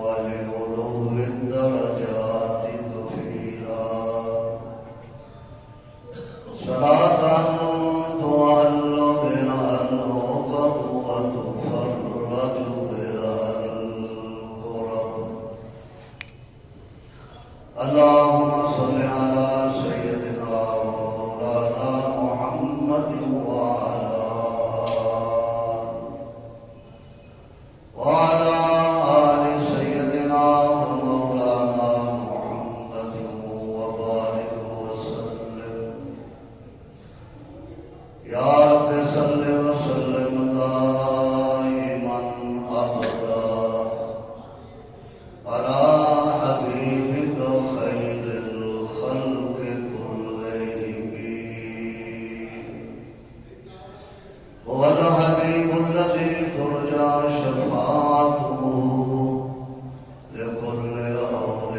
ولعلو الدرجات كفيلا صلاة تعل بها العقد وتفرج بها الكرب اللهم صل على سيدنا ومولانا محمد وعلى آل سيدنا ومولانا محمد وبارك وسلم يا رب صل وسلم دائما أبدا على حبيبك خير الخلق كلهم هو الحبيب الذي ترجى شفاعته لكل هول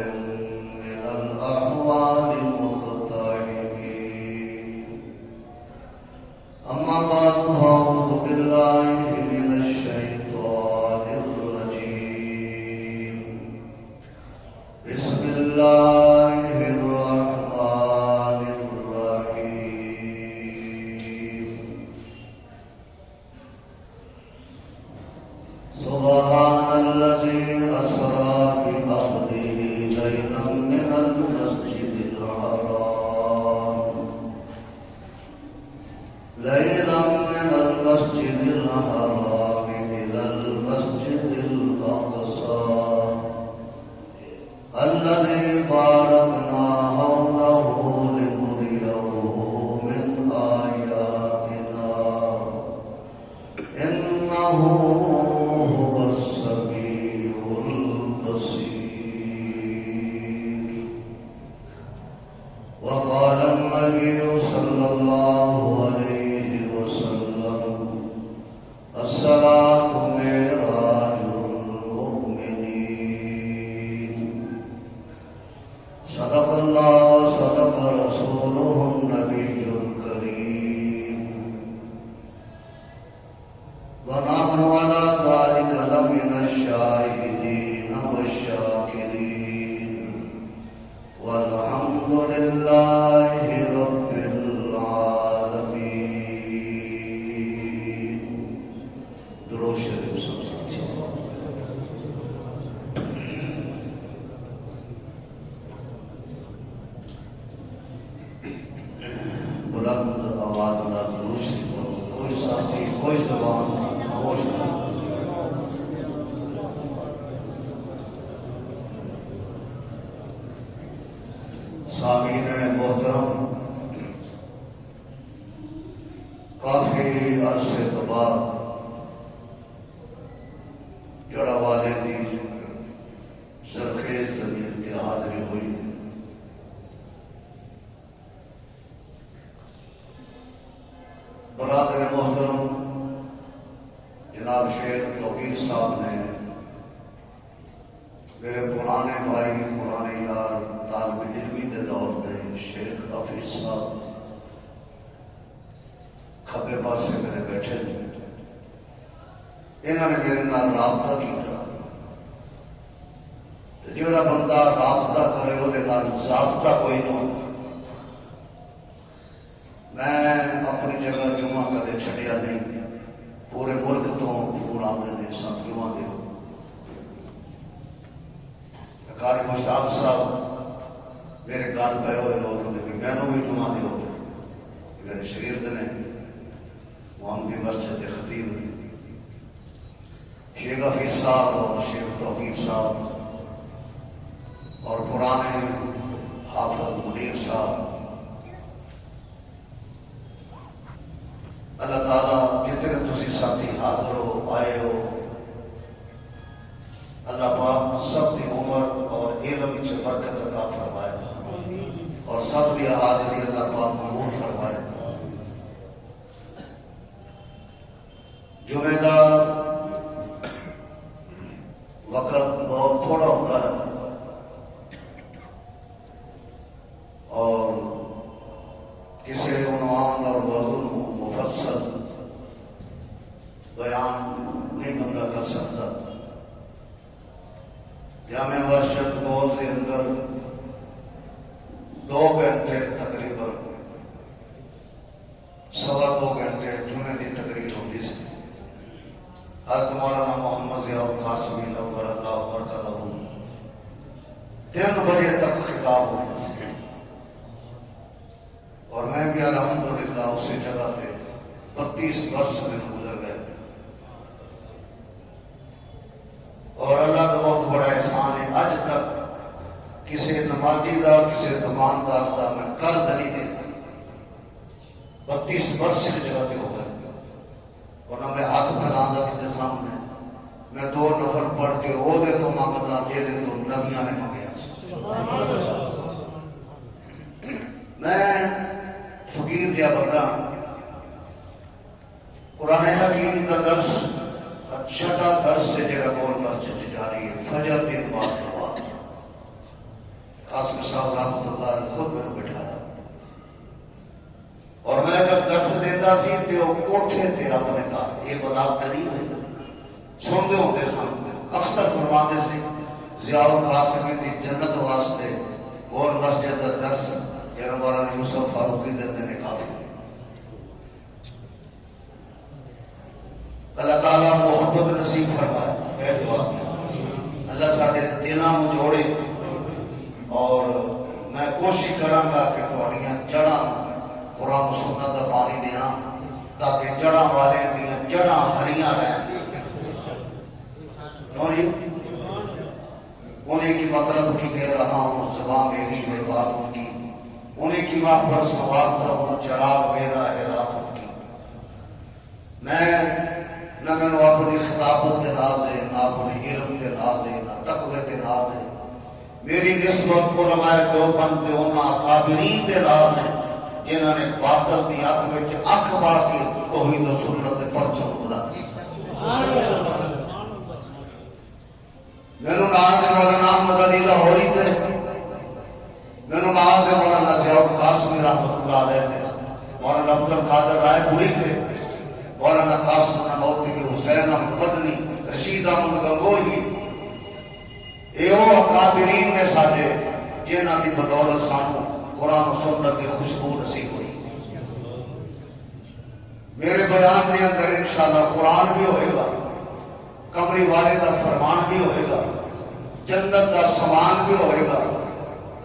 من الأحوال مقتحم أما بعد فأعوذ بالله من الشيطان الرجيم بسم الله الرحمن الرحيم سبحان الذي أسرى بعبده ليلا من المسجد الحرام إلى المسجد الأقصى الذي باركنا حوله لنريه من آياتنا إنه هو السميع البصير وقال النبي صلى الله عليه وسلم الصلاة معراج المؤمنين صدق الله وصدق رسوله النبي الكريم ونحن على ذلك لمن الشاهدين والشاكرين والحمد لله رب العالمين. درود شریف سب ساتھی بلند آواز میں درود شریف پڑھو. کوئی ساتھی کوئی زبان خاموش نہ. سامعین محترم، کافی عرصے تو بعد جڑا والے دی سرخیز زمین تے حاضری ہوئی. برادر محترم جناب شیخ توقیر صاحب نے میرے پرانے بھائی پرانے یار طالب علمی دے دور دے شیخ حفیظ صاحب کھبے پاسے میرے بیٹھے نے. انہوں نے میرے نال رابطہ کیتا. جڑا بندہ رابطہ کرے وہ ضابطہ کوئی نہ ہوتا. میں اپنی جگہ جمعہ کدے چھڑیا نہیں. پورے ملک تو فون آتے ہیں سب جمعہ دیو. قاری مشتاق صاحب میرے گل پے ہوئے لوگ ہوتے کہ میں بھی جمعہ دیو. میرے شگرد نے محمدی مسجد کے خطیب نے شیخ حفیظ صاحب اور شیخ توقیر صاحب اور پرانے حافظ منیر صاحب. اللہ تعالیٰ جتنے تسی ساتھی حاضر ہو آئے ہو اللہ پاک سب دی عمر اور علم وچ برکت عطا فرمائے اور سب دی حاضری اللہ پاک قبول فرمائے. جمعہ دا وقت بہت تھوڑا ہوتا ہے اور کسی عنوان اور موضوع مفصل بیان نہیں بندہ کر سکتا. جامع مسجد گول کے اندر 2 گھنٹے تقریباً 2.25 گھنٹے جمعے کی تقریر ہوتی سی. حضرت مولانا محمد ضیاء القاسمی نور اللہ برکاتہ 3 بجے تک خطاب ہوتا سی. اور میں بھی الحمدللہ اسی جگہ پہ 32 برس میں گزر گئے. اور اللہ کا بہت بڑا احسان ہے، اج تک کسی نمازی دا کسی دکاندار دا میں قرض نہیں دیتا. 32 برس کی جگہ پہ ہو گئے. اور نہ میں ہاتھ پھیلا کسی سامنے، میں 2 نفل پڑھ کے وہ دے تو مانگتا جے دے تو نبیاں نے منگیا. میں فقیر جا بندہ، قرآن حکیم کا درس 6واں درس سے جگہ گول مسجد جاری ہے. فجر دن بعد دعا قاسم صاحب رحمۃ اللہ نے خود میں بٹھایا. اور میں جب درس دیتا سی تو وہ کوٹھے تھے اپنے گھر، یہ بلا قریب ہے، سنتے ہوتے سن. اکثر فرماتے سے ضیاء القاسمی دی جنت واسطے گول مسجد کا درس جنہوں مولانا یوسف فاروقی دیتے نے کافی. اللہ تعالیٰ محبت نصیب فرمائے. اے دعا اللہ سارے دلوں کو جوڑے. اور میں کوشش کراں گا کہ تھوڑیاں جڑاں قرآن و سنت کا پانی دیاں تاکہ جڑاں والے دیاں جڑاں ہریاں رہیں. انہیں کی مطلب کی کہہ رہا ہوں، زبان میری ہے بات ان کی. انہیں کی وہاں پر سوارتا ہوں، چراغ میرا ہے رات ان کی. میں نہ میں اپنی خطابت کے ناز ہے، نہ اپنے علم کے ناز ہے، نہ تقوی کے ناز ہے. میری نسبت علماء دیوبند کے ان اکابرین کے ناز ہے جنہوں نے باطل کی اکھ میں اکھ پا کے توحید و سنت کے پرچم بلند کیا. میرے ناز ہے مولانا احمد علی لاہوری تھے، میرے ناز ہے مولانا ضیاء القاسمی رحمۃ اللہ علیہ تھے، مولانا عبد القادر رائے پوری تھے، مولانا قاسم نانوتوی، حسین احمد مدنی، رشید احمد گنگوہی. یہ اکابرین نے ساڈے جنہاں دی بدولت سانو قرآن و سنت کی خوشبو نصیب ہوئی. میرے بیان کے اندر انشاءاللہ قرآن بھی ہوئے گا، کمری والے کا فرمان بھی ہوئے گا، جنت کا سامان بھی ہوئے گا،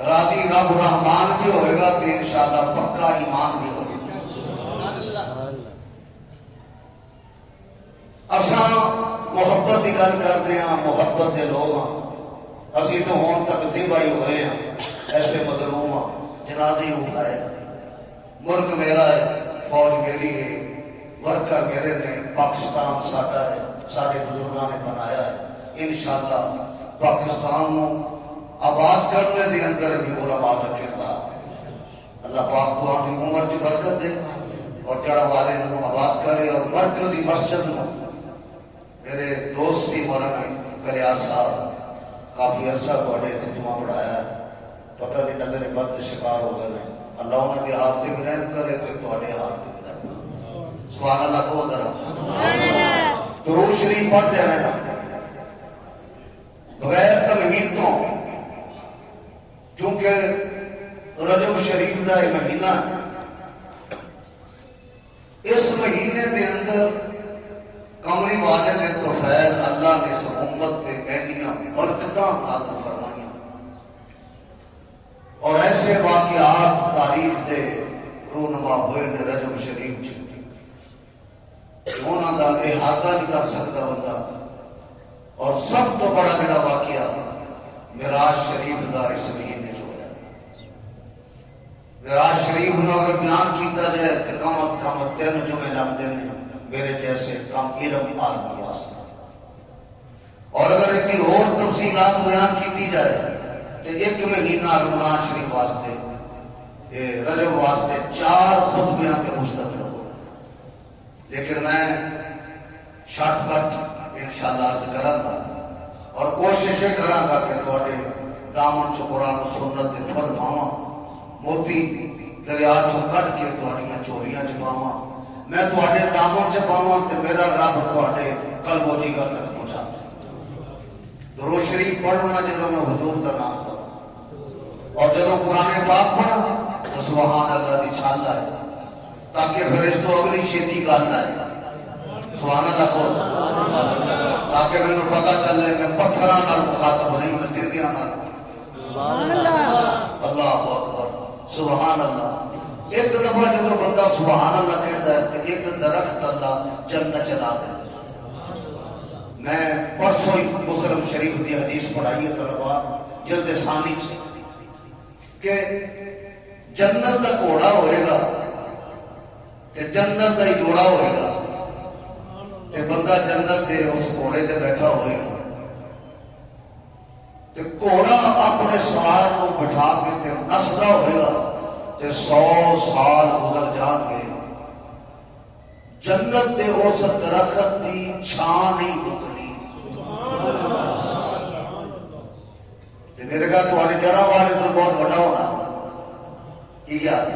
راضی رب رحمان بھی ہوئے گا، تو انشاءاللہ پکا ایمان بھی ہوئے گا. اساں محبت کی گل کرتے ہیں، محبت کے لوگ ہاں. اسی تو ہون تک ذبح ہوئے ہیں، ایسے مظلوم ہاں، جنازے اٹھائے. ملک میرا ہے، فوج میری ہے، ورکر میرے نے، پاکستان ساڈا ہے، سارے بزرگاں نے بنایا ہے. انشاءاللہ پاکستان کو آباد کرنے دے اندر بھی علماء کا کردار. اللہ پاک تو آپ کی عمر کی برکت دے اور جڑا والے کو آباد کرے. اور مرکزی مسجد کو میرے دوست سی مولانا کلیار صاحب کافی عرصہ بڑے تھے جمعہ پڑھایا ہے، پتہ نہیں نظر بد شکار ہو گئے. اللہ انہوں نے ہاتھ بھی رحم کرے تو تھوڑے ہاتھ بھی رحم. سبحان اللہ کو ذرا درود شریف پڑھتے رہنا بغیر تمہید تو، چونکہ رجب شریف کا یہ مہینہ ہے. اس مہینے کے اندر کمری والے نے تو خیر اللہ نے اس امت پہ ایڈیاں برکتاں نازل فرمائیاں اور ایسے واقعات تاریخ دے رونما ہوئے نے رجب شریف چ انہوں کا احاطہ نہیں کر سکتا بندہ. اور سب تو بڑا جڑا واقعہ معراج شریف کا اس مہینے جو ہوا. معراج شریف کا اگر بیان کیتا جائے تو کم از کم 3 جمعے لگتے ہیں میرے جیسے کم علم عالم واسطے. اور اگر اس کی اور تفصیلات بیان کی جائے تو 1 مہینہ رمضان شریف واسطے رجب واسطے 4 خطبیاں کے مشتمل ہو. لیکن میں شارٹ کٹ انشاءاللہ عرض کراں گا اور کوشش کراں گا کہ تواڈے دامن چ قرآن و سنت دے پھل پاواں، موتی دریا چوں کڈ کے تواڈیاں چوریاں چ پاواں. میں تواڈے دامن چ پاواں تے میرا رب تواڈے قلب و جگر تک پہنچا. درود شریف پڑھنا جب میں حضور کا نام پڑھا، اور جب قرآن پاک پڑھا تو سبحان اللہ دی چھال لائے، تاکہ پھر اس تو اگلی چھیتی گل لائے سبحان اللہ کو، تاکہ میں نے پتا چلے میں پتھراں نال مخاطب نہیں، میں زندیاں نال۔ سبحان اللہ، اللہ اکبر، سبحان اللہ۔ ایک دفعہ جب بندہ سبحان اللہ کہتا ہے کہ ایک درخت اللہ جنت چلا دے۔ میں پرسوں ہی مسلم شریف دی حدیث پڑھائی ہے طلباء جلد ثانی سے، کہ جنت کا گھوڑا ہوئے گا کہ جنت کا ہی جوڑا ہوئے گا، کہ بندہ جنت دے اس گھوڑے تے بیٹھا ہوئے گا، کہ گھوڑا اپنے سوار کو بٹھا کے تے نسدا ہوئے گا، تے 100 سال گزر جان گے، جنت دے اس درخت دی چھاں نہیں اتری۔ میرے کہا تمہارے جڑا والے تو بہت بڑا ہونا کی یاد،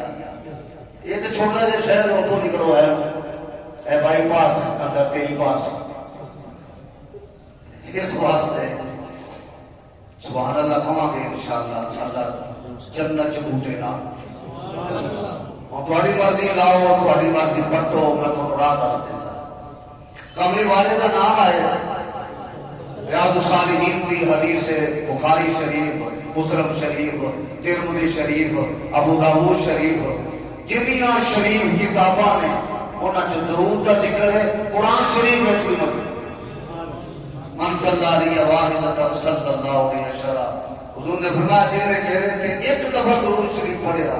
یہ تو چھوٹا جا شہر اتوں نکلو ہے اے بائی پاس اندر 23 پاس، اس واسطے سبحان اللہ کہاں گے انشاءاللہ اللہ جنت چ بوٹے نہ، اور تھوڑی مرضی لاؤ تھوڑی مرضی پٹو، میں تو راہ دس دیتا۔ کملی والے کا نام آئے ریاض الصالحین کی حدیث بخاری شریف، مسلم شریف، ترمذی شریف، ابو داؤد شریف، جنیاں شریف کتاباں نے انہاں چ درود کا ذکر ہے، قرآن شریف میں بھی موجود۔ من صلی علیہ واحدۃ صلی اللہ علیہ وسلم، حضور نے فرمایا جن نے کہہ رہے تھے ایک دفعہ درود شریف پڑھیا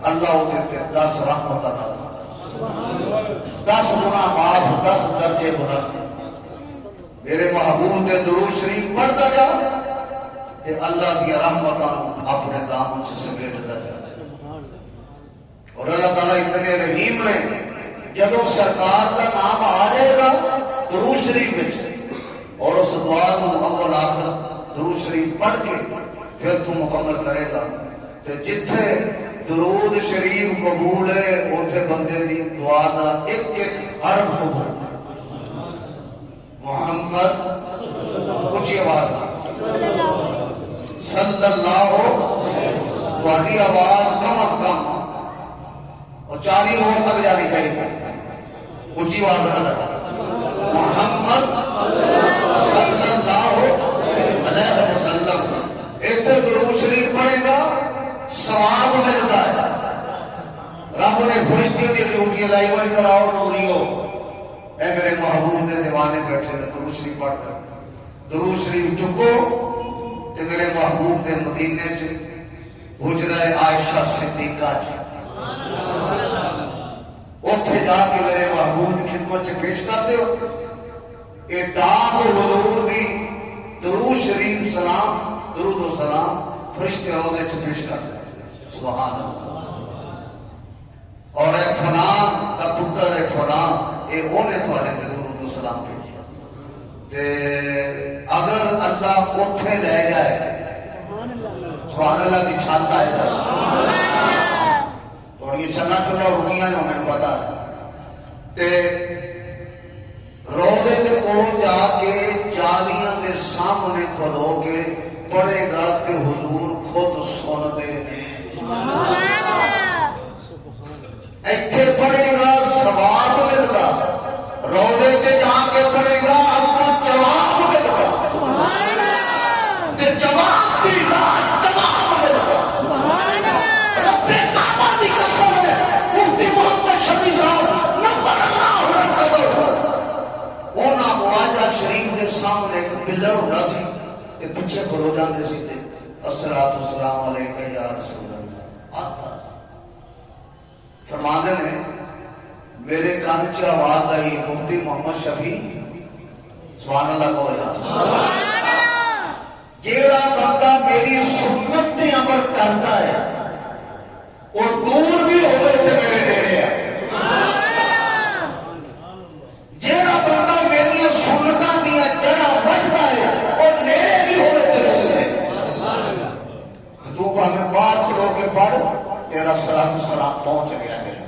اللہ ہوتے تھے 10 رحمت عطا، 10 گناہ معاف، 10 درجے بلند۔ میرے محبوب نے درود شریف پڑھتا جا کہ اللہ کی رحمتاں اپنے دامن سے سمیٹتا جا، اور اللہ تعالیٰ اتنے رحیم نے جب سرکار کا نام آ جائے گا درود شریف میں، اور اس دعا کو اول آخر درود شریف پڑھ کے پھر تو مکمل کرے گا، تو جتھے درود شریف قبول ہے اوتھے بندے دی دعا دا ایک ایک حرف قبول۔ محمد اونچی آواز صلی اللہ، تھوڑی آواز کم از کم اور 4 نوٹ تک جانی چاہیے، اونچی آواز نظر محمد صلی اللہ علیہ وسلم۔ ایتھے درود شریف پڑھے گا ثواب ملتا ہے، رب نے فرشتیوں کی ڈیوٹیاں لائی ہوئی، کراؤ نوریو اے میرے محبوب دے دیوانے بیٹھے نے درود شریف پڑھ کر درود شریف چکو تے میرے محبوب دے مدینے چ حجرہ عائشہ صدیقہ چ اوتھے جا کے میرے محبوب کی خدمت چ پیش کر دیو، اے ڈاک حضور دی درود شریف سلام درود و سلام فرشتے روضے چ پیش کر دے، سبحان اللہ۔ اور اے فلان دا پتر اے فلان اے اونے تھوڑے تے درود و سلام بھیجیا، تے اگر اللہ اوتھے لے جائے سبحان اللہ دی چھال آئے گا، اور یہ چھنا چھنا رکیاں جو میں پتا ہے، تے روضے دے کول جا کے جالیاں دے سامنے کھلو کے پڑھے گا کہ حضور خود سن دے نے، ایتھے پڑھے گا ثواب ملتا، روضے تے جا کے پڑھے گا اپنا جواب ملتا، تے جواب بھی جواب ملتا۔ رب کعبہ دی قسم ہے مفتی محمد شفیع صاحب نور اللہ قدر، اونا مواجہ شریف دے سامنے ایک پلر ہوتا سی تے پیچھے کھلو جاندے سی تے الصلوۃ والسلام علیکہ یا رسول اللہ، آستا فرماندے نے میرے کان چ آواز آئی مفتی محمد شفیع سبحان اللہ کو یا جیڑا بندہ میری سنت تے عمل کرتا ہے اور دور بھی ہوئے تے میرے نیڑے ہے، جیڑا بندہ میری سنتاں دیا جڑا وٹدا ہے اور نیڑے بھی ہوئے تے دور ہے، تو ہمیں بات کھلو کے پڑھ تیرا صلاۃ و سلام پہنچ گیا میرے،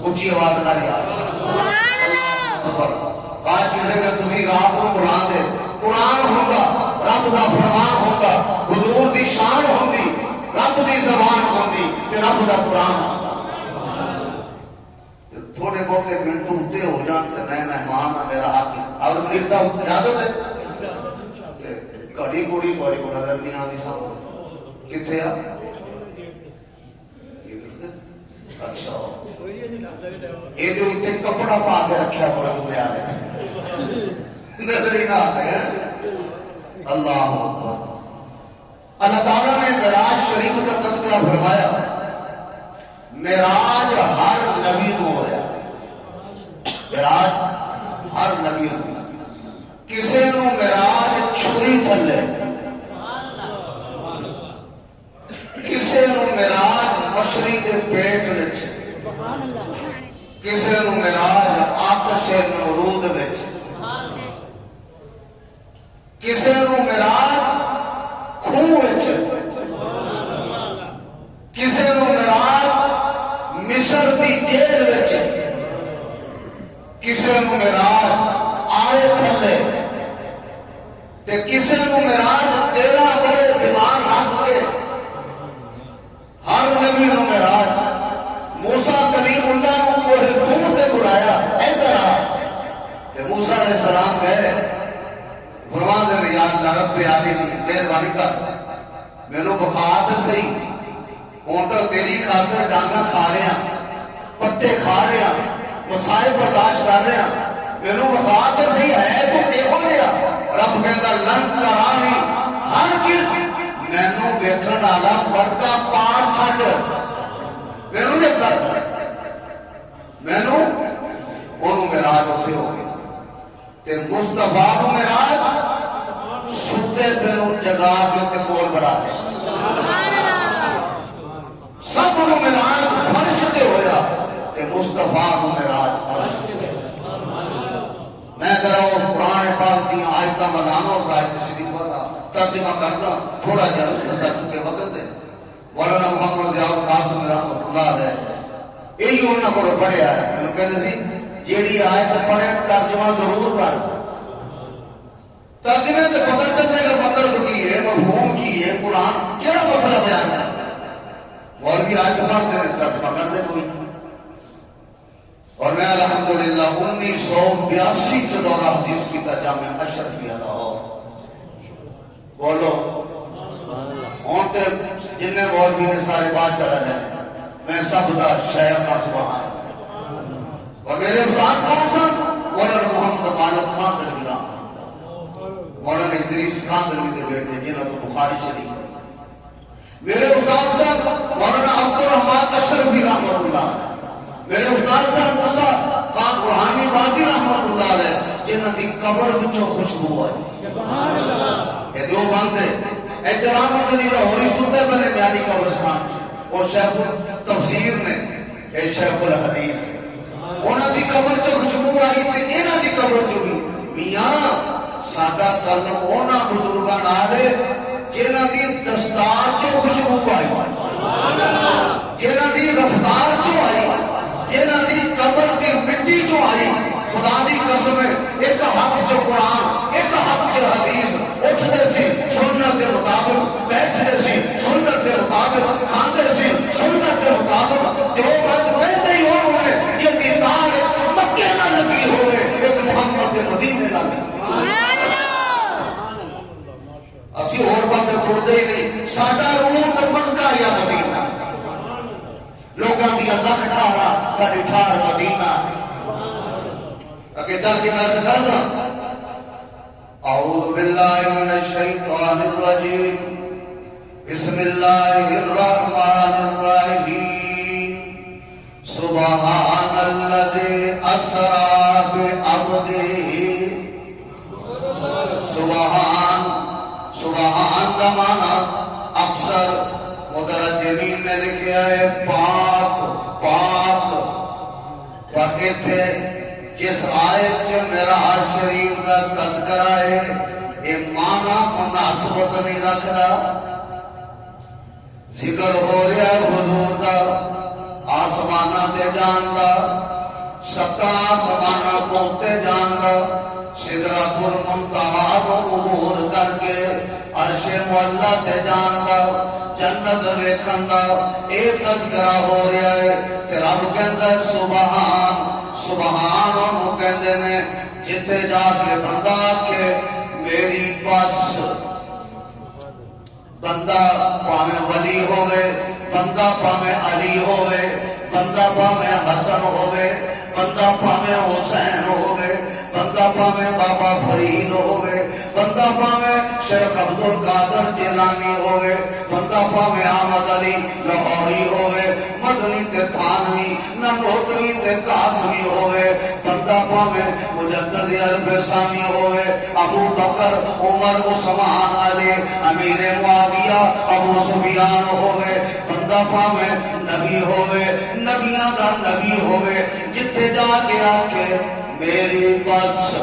اونچی آواز نہ لیا سبحان اللہ۔ کاش کسی نے تسی رات کو بلا دے قرآن ہوگا رب دا فرمان ہوتا، حضور دی شان ہوندی، رب دی زبان ہوندی تے رب دا قرآن ہوتا۔ تھوڑے بہتے منٹ ہوتے ہو جان تے میں مہمان ہاں، میرا حق ہے۔ اور منیر صاحب اجازت ہے؟ گھڑی کڑی بڑی کو نظر نہیں آتی صاحب کتنے آ؟ اچھا یہ اتنے کپڑا پا کے رکھا پڑا چلے آ رہے نظر ہی نہ آتے ہیں۔ اللہ اکبر۔ اللہ تعالیٰ نے معراج شریف کا تذکرہ فرمایا، معراج ہر نبی کو ہوا، معراج ہر نبی کو، کسی نو معراج چھری تھلے، کسی نو معراج مچھلی کے پیٹ وچ، کسی نو معراج آتش نمرود وچ، کسی نو معراج کھوہ وچ، کسی نو معراج مصر دی جیل وچ، کسی نو معراج آڑے تھلے، تے کسی نو معراج 13 بڑے بیمار رکھ کے، ہر نبی نو معراج۔ موسیٰ کلیم اللہ کو کوہ طور تے بلایا، ادھر آ، تے موسیٰ علیہ السلام گئے، فرمان دے یا اللہ رب العالمین مہربانی کر مینوں بخا تے صحیح، ہن تک تیری خاطر ڈانگا کھا رہے ہیں، پتے کھا رہے ہیں، مصائب برداشت کر رہے ہیں، مینوں بخا تے صحیح ہے تو کیہو جہا؟ رب کہندا لن ترانی، ہرگز مینوں ویکھن والا فرقہ پار چھڈ مینوں نہیں سکتا، مینوں اونوں معراج اوتھے ہو گیا تے مصطفیٰ کو معراج ستے پہ نوں جگا کے تے کول بڑھا دے، سب نوں معراج فرش تے ہویا تے مصطفیٰ کو معراج عرش تے ہویا۔ میں ذرا وہ قرآن پاک دی آیتاں بنانا آیت شریفہ دا ترجمہ کرتا تھوڑا جہا ترجمے کے وقت ہے۔ مولانا محمد ضیاء قاسم رحمۃ اللہ علیہ یہی انہوں کو پڑھیا ہے، انہوں کہتے سی جیڑی آیت پڑھے ترجمہ ضرور کر، ترجمے سے پتہ چلے گا مطلب کی ہے، مفہوم کی ہے، قرآن کیا مطلب بیان ہے۔ مولوی آیت پڑھتے ہیں ترجمہ کر دے کوئی، اور میں الحمدللہ 1982 چدورہ حدیث کی ترجمہ اشرفیہ لاہور بولو ہوں تو جن مولوی نے سارے بات چلا جائے، میں سب دا شیخ سبحان۔ اور میرے استاد کون سن؟ مولانا محمد مالک خان دلوی رحمۃ اللہ، مولانا ادریس خان دلوی کے بیٹے جنہوں تو بخاری شریف۔ میرے استاد سن مولانا عبد الرحمان اشرفی رحمۃ اللہ، میرے استاد صاحب موسیٰ خان روحانی بازی رحمت اللہ علیہ جنہوں کی قبر وچوں خوشبو آئی۔ یہ دو بند ہے احترامت علی لاہوری سنتے بنے میاری قبرستان اور شیخ تفسیر نے اے شیخ الحدیث انہوں کی قبر چوں خوشبو آئی تے انہوں کی قبر چوں بھی میاں ساڈا تعلق ہونا بزرگاں نال ہے جنہوں کی دستار چوں خوشبو آئی، جنہوں کی رفتار چوں آئی، جنہاں دی قبر دی مٹی جو آئی۔ خدا دی قسم ہے ایک حق سے قرآن، ایک حق سے حدیث، اٹھتے سی سنت کے مطابق، بیٹھتے سی سنت کے مطابق، کھاندے سی سنت کے مطابق۔ دو بات کہتے ہی انہوں نے کہ دیدار مکے نہ لگی ہوئے ایک محمد کے مدینے نہ لگی۔ اسی اور بات ٹوڑتے ہی نہیں، ساڈا روح مکہ یا مدینہ، لوگوں کی اللہ ٹھارا ساری ٹھار مدینہ۔ اگے چل کے میں سے کر دوں اعوذ باللہ من الشیطان الرجیم بسم اللہ الرحمن الرحیم سبحان الذی اسری بعبدہ۔ سبحان کا معنی اکثر مترجمین نے لکھا ہے پاک پاک، پر ایتھے جس آیت چ معراج شریف کا تذکرہ ہے یہ معنی مناسبت نہیں رکھدا۔ ذکر ہو رہا ہے حضور دا آسماناں تے جان دا، ستا سمانا کھولتے جاندا سدرۃ المنتہا کو عبور کر کے عرش معلا تے جاندا جنت ویکھن دا اے تذکرہ ہو رہا ہے تے رب کہندا سبحان سبحان انہوں کہندے نے جتھے جا کے بندہ آکھے میری بس بندہ پاویں ولی ہوئے بندہ پاویں علی ہوئے بندہ پاویں حسن ہوئے بندہ پاویں حسین ہوئے بندہ پاویں بابا فرید ہوئے بندہ پاویں شیخ عبدالقادر جیلانی ہوئے بندہ پاویں احمد علی لاہوری ہوئے مدنی تے تھانوی ننگوتری تے قاسمی ہوئے بندہ پاویں مجدد عرب ثانی ہوئے ابو بکر عمر عثمان علی امیر معاویہ ابو سفیان ہوئے بندہ پاویں نبی ہوئے نبیاں دا نبی ہوئے جتھے جا کے آکے میری بس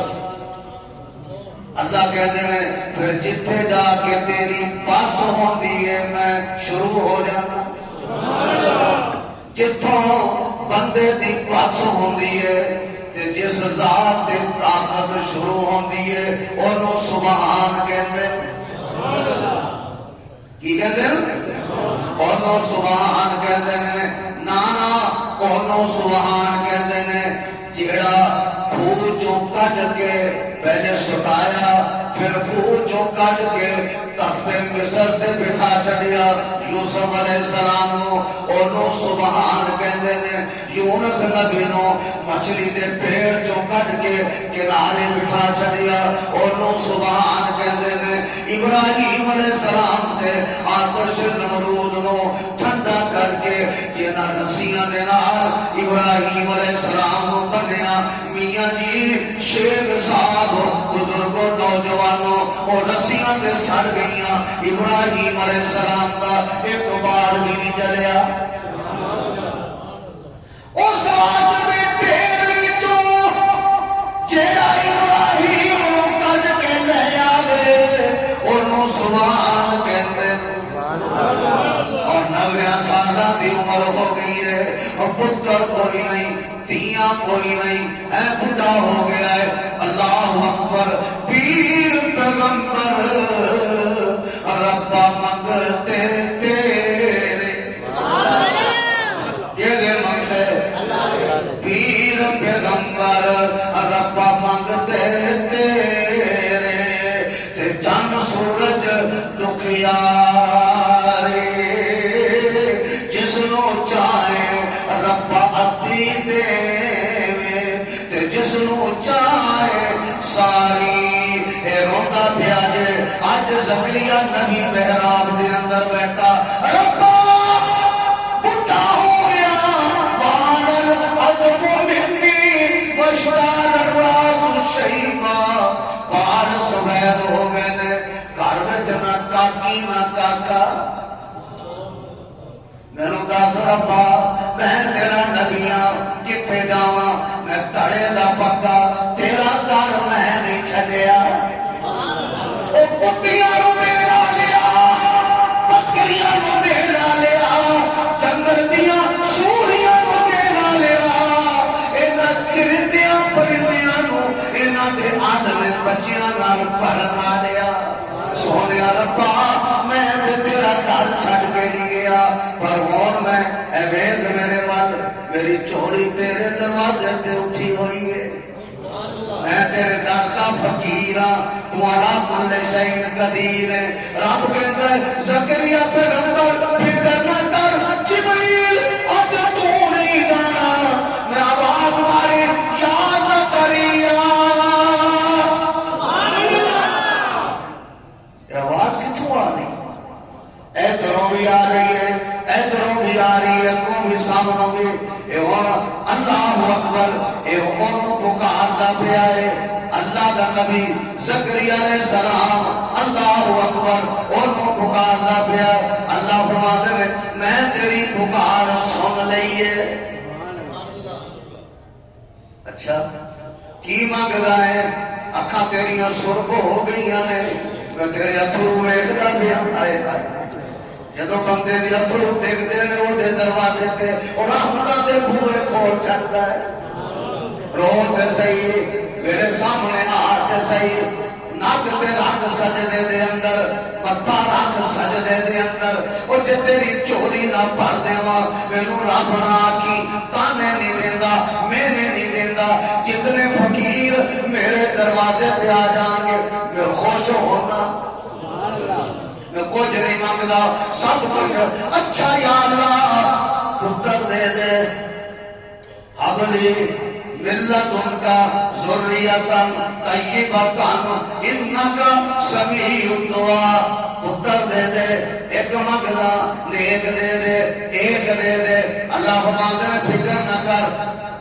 اللہ کہتے ہیں پھر جتھے جا کے تیری بس ہوندی ہے میں شروع ہو جانا جتھوں بندے دی بس ہوندی ہے تے جس ذات دی طاقت شروع ہوندی ہے انہوں سبحان کہتے ہیں کی کہتے ہیں انہوں سبحان کہتے ہیں نانا انہوں سبحان کہتے ہیں جیڑا خوہ چوں کٹ کے پہلے سٹایا پھر خوہ چوں کٹ کے تخت مصر تے بٹھا چڑیا یوسف علیہ السلام نو انہوں سبحان کہندے نے یونس نبی نو مچھلی دے پیڑ چوں کٹ کے کنارے بٹھا چڑیا انہوں سبحان کہندے نے ابراہیم علیہ السلام تے آتش نمرود نو ٹھنڈا کر کے جنہ رسیاں دے نال ابراہیم علیہ السلام نو بنیا میاں جی شیخ صاحب بزرگوں نوجوانوں اور رسیاں دے سڑ گئیاں ابراہیم علیہ السلام دا ایک بار بھی نہیں جلیا اس آگ دے ٹھیر وچوں جیڑا ابراہیم نو کڈ کے لے آوے انہوں سبحان کہندے اور 90 سالاں دی عمر ہو گئی ہے اور پتر کوئی نہیں دیاں کوئی نہیں اے بڑھا ہو گیا ہے اللہ اکبر پیر پیغمبر ربا منگتے تیرے یہ منگتے پیر پیغمبر ربا منگتے تیرے تے چند سورج دکھیا جس نو چاہے ربا عدی دے جس نو چاہے ساری اے روندہ پیاجے آج زکریا نبی محراب دے اندر بیٹھا ربا بڑھا ہو گیا وان العظم منی وشتال الراس شیبا پار سوید ہو گئے نے گھر میں جنا کاکی نہ کاکا میں نو دس ربا میں تیرا نبیاں کتے جاواں میں تڑے دا پکا تیرا گھر میں نہیں چھڈیا او کتیاں نو میرا لیا بکریاں نو میرا لیا جنگل دیاں سوریاں نو میرا لیا انہاں چرندیاں پرندیاں نو انہاں دے آدم بچیاں نال بھرنا لیا سونے ربا میں تیرا گھر چھڈ کے نہیں گیا پر ہون میں اے ویکھ میرے وال میری چوڑی تیرے دروازے تے اٹھی ہوئی ہے میں تیرے در کا فقیر ہاں تو علا کل شیء قدیر ہے رب کہتا ہے زکریا پیغمبر فکر نہ کر جبریل اب تو نہیں جانا میں آواز ماری یا زکریا آواز کتوں آ رہی ادھروں بھی آ رہی ہے ادھروں بھی آ رہی ہے تو بھی سامنے بھی اے ہونا اللہ اکبر اے ہونوں پکاردا پیا ہے اللہ دا نبی زکریا علیہ السلام اللہ اکبر ہونوں پکاردا پیا اللہ فرماتے ہیں میں تیری پکار سن لئی ہے اچھا کی مانگدا ہے اکھاں تیریاں سرخ ہو گئیاں نے میں تیرے اتھرو ویکھدا پیا آئے آئے جدو بندے دی اتھرو ڈگدے نے وہ دے دروازے تے اور رحمتاں دے بوئے کھول چھڈدا ہے رو تے صحیح میرے سامنے آتے صحیح نک تے رکھ سجدے دے اندر متھا رکھ سجدے دے اندر او جے تیری چوری نہ پڑھ دیواں مینوں رب نہ آکھی تانے نہیں دیندا میں نہیں دیندا جتنے فقیر میرے دروازے پہ آ جان گے میں خوش ہونا میں کچھ نہیں مانگدا سب کچھ اچھا یا اللہ پتر دے دے حبلی ملت ان کا ذریتاً طیبتاً انکا سمیع الدعا پتر دے دے ایک مگلا نیک دے دے ایک دے دے اللہ فرماتے نے فکر نہ کر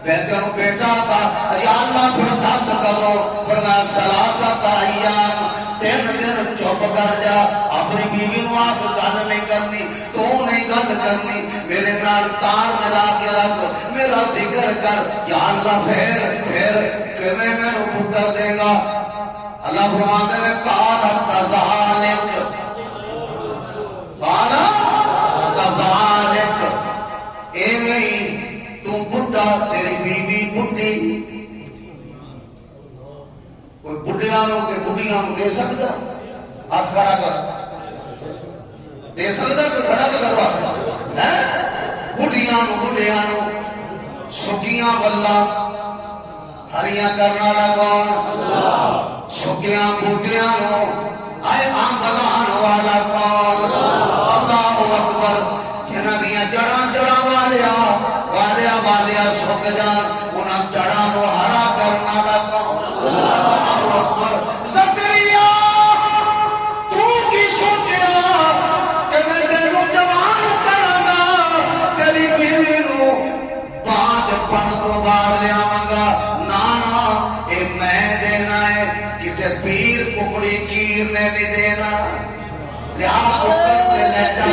بہتر بیٹا تھا یا اللہ پھر 10 کرو فرمایا ثلاثۃ ایام 3 دن چپ کر جا اپنی بیوی نو آپ گل نہیں کرنی تو نہیں گل کرنی میرے نال تار ملا کے رکھ میرا ذکر کر یا اللہ پھر کہ میں نو پتر دے گا اللہ فرماتے نے قال کذالک اے نہیں تو بڈھا تیری بیوی بڈھی کوئی بڈھیاں نو تے بڈھیاں نو دے سکتا ہاتھ کھڑا کر دے سکتا کوئی کھڑا کروا بڈھیاں نو سکیاں واللہ ہریاں کرنا لگون سکیاں بوٹیاں نو آئے آمبلان والا کون اللہ اکبر جنہ دیا جڑا والیا سک جان انہاں جڑا نو ہرا کرنا لگون اللہ اکبر زکریا تو کی سوچیا کہ میں تینوں جوان کراں تیری بیوی نو 5 پن تو باہر لیا منگا نانا اے میں دینا ہے کسے پیر ککڑی چیر نے نہیں دینا لیا پکر تے لے جا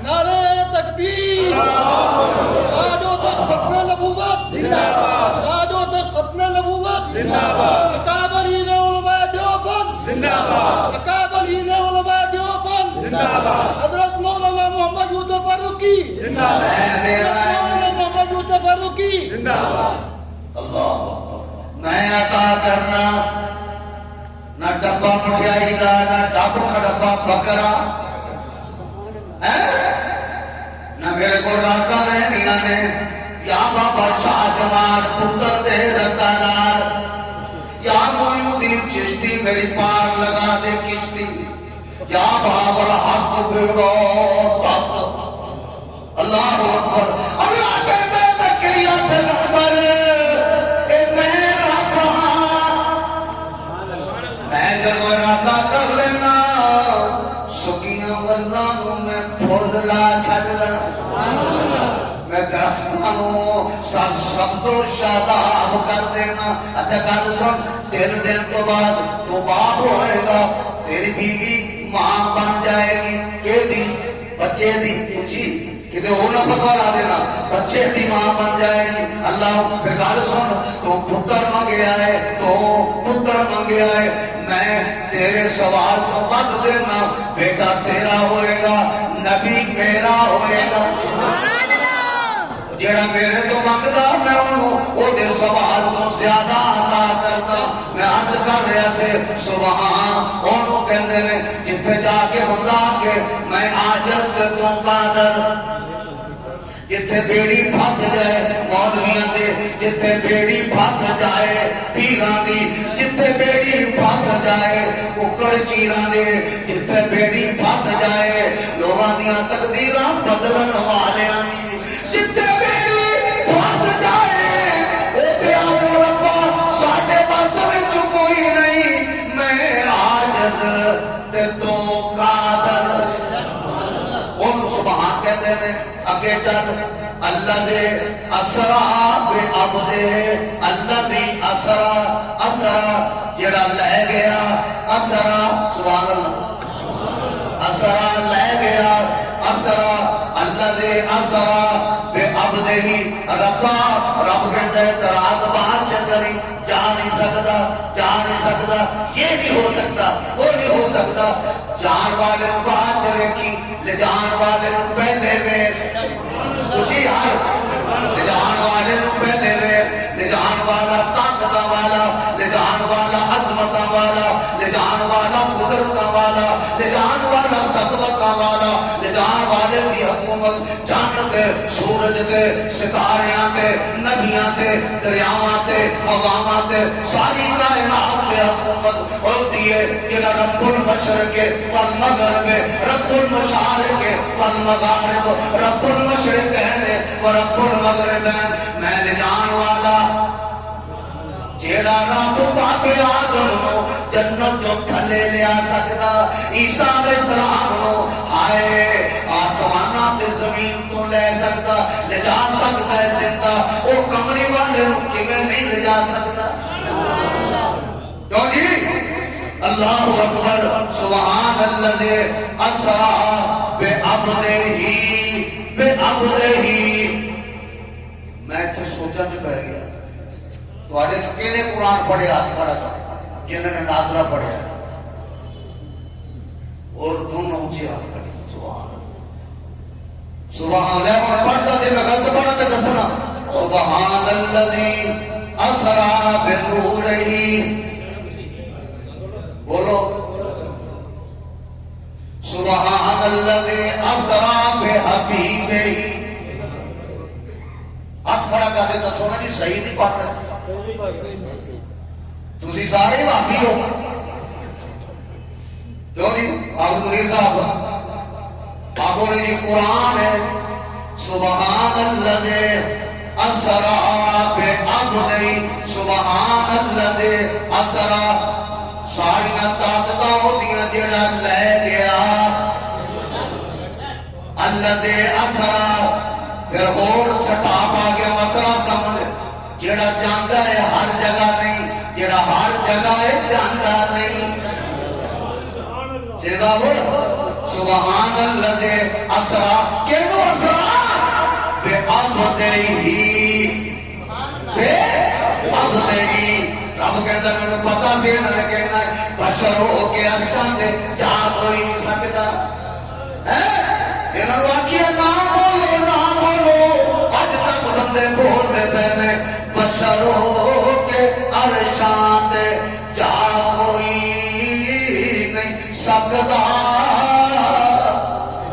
نعرہ تکبیر راجو تک ختم نبوت زندہ باد راجو تک ختم نبوت زندہ باد اکابرین علماء دیوبند زندہ باد اکابرین علماء دیوبند زندہ باد حضرت مولانا محمد یوسف فاروقی زندہ باد مولانا محمد یوسف فاروقی زندہ باد اللہ میں عطا کرنا نہ ڈبا مٹھائی دا نہ ڈب کھڑبا بکرا نہ میرے کو راتا رہنیاں نے یا بابا شاہ جمال پتر دے رتا لال یا معین الدین چشتی میری پار لگا دے کشتی یا باب الحق بیڑو تحت اللہ اکبر اللہ کہتے ہیں زکریا پیغمبر اے میں رب میں جب ارادہ کر لینا سکیاں واللہ نو میں پھول لا چھڑنا میں درختانوں سر سبز و شاداب کر دینا اچھا گل سن 3 دن تو بعد تو باپ ہوئے گا تیری بیوی ماں بن جائے گی کہ دی بچے دی پوچھی کہ دے ہونا فتوہ لا دینا بچے دی ماں بن جائے گی اللہ پھر گل سن تو پتر منگیا ہے تو پتر منگیا ہے میں تیرے سوال کو وقت دینا بیٹا تیرا ہوئے گا نبی میرا ہوئے گا جیڑا میرے تو منگدا میں انہوں او دے سوال تو زیادہ عطا کرتا میں عرض کر رہا سے سبحان انہوں کہندے نے جتھے جا کے بندہ کے میں عاجز تے تو قادر جتھے بیڑی پھس جائے مولویاں دے جتھے بیڑی پھس جائے پیراں دی جتھے بیڑی پھس جائے ککڑ چیراں دے جتھے بیڑی پھس جائے لوگاں دیاں تقدیراں بدلن والیاں دی جتھے بیڑی پھس جائے اوتھے آدم ربا ساڈے بس وچ کوئی نہیں میں عاجز تے تو قادر انہوں سبحان کہتے ہیں اگے چل اللہ سے اسرا بے عبدے اللہ سے اسرا جڑا لے گیا اسرا سبحان اللہ اسرا لے گیا اسرا اللہ سے اسرا بے عبدے ہی ربا رب کہتا ہے ترات بات چکری جا نہیں سکتا یہ نہیں ہو سکتا وہ نہیں ہو سکتا جان والے نو بات چلے کی لے جان والے نو پہلے میں کچھ یار لے جان والے نو پہلے میں والا طاقت والا، لے جان والا عظمت والا، لے جان والا قدرت والا، لے جان والا سطوت والا، لے جان والے دی حکومت چاند تے سورج تے ستاریاں تے نبیاں تے دریاواں تے ہواواں تے ساری کائنات تے حکومت ہوتی ہے، جڑا رب المشرق والمغرب، رب المشارق والمغارب، رب المشرقین و رب المغربین، میں لے جان والا جیڑا رب پاک آدم نو جنت جو تھلے لیا سکتا، عیسیٰ علیہ السلام نو ہائے آسمانہ تے زمین تو لے سکتا، لے جا سکتا ہے زندہ، او کمری والے مکی میں نہیں لے جا سکتا۔ کیوں جی؟ اللہ اکبر، سبحان الذی اسریٰ بعبدہ بعبدہ۔ میں تھے سوچا جو پہ گیا تو آجے چکے نے قرآن پڑھے ہاتھ کھڑا کر، جنہوں نے ناظرہ پڑھے اور دونوں اونچے ہاتھ کھڑے، سبحان اللہ سبحان اللہ۔ اور پڑھتا تھے میں غلط پڑھا تھا دسنا، سبحان الذی اسریٰ بنورہ، بولو سبحان الذی اسریٰ بحبیبہ۔ ہاتھ کھڑا کر دے تو سونا جی صحیح نہیں پڑھ رہے، تسی سارے بھابی ہو کیوں نہیں؟ آپ مدیر صاحب آپ نے جی قرآن ہے سبحان الذی اسریٰ بعبدہ، سبحان الذی اسریٰ، ساریاں طاقتاں ہوندیاں جڑا لے گیا، الذی اسریٰ، پھر اور سٹاپ آ گیا مسئلہ سمجھ، جڑا جاندا ہے ہر جگہ نہیں، جڑا ہر جگہ ہے جاندا نہیں۔ چیزا بول سبحان الذی اسریٰ، کیوں اسریٰ؟ بعبدہ، بعبدہ۔ رب کہتا ہے میں پتا سی انہوں نے کہنا ہے بشر ہو کے عرشاں تے جا کوئی نہیں سکتا، انہوں نے آکھیا نہ بولو نہ بولو، اج تک بندے بولتے پہنے بشر ہو کے عرشاں تے جا کوئی نہیں سکتا۔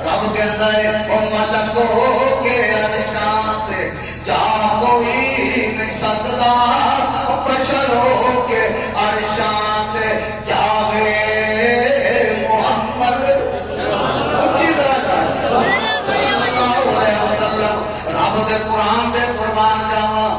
رب کہتا ہے او ملک ہو کے عرشاں تے جا کوئی نہیں سکتا، بشر ہو کے عرشاں تے جاوے محمد اچھی طرح صلی اللہ علیہ وسلم۔ رب دے قرآن دے قربان جاواں،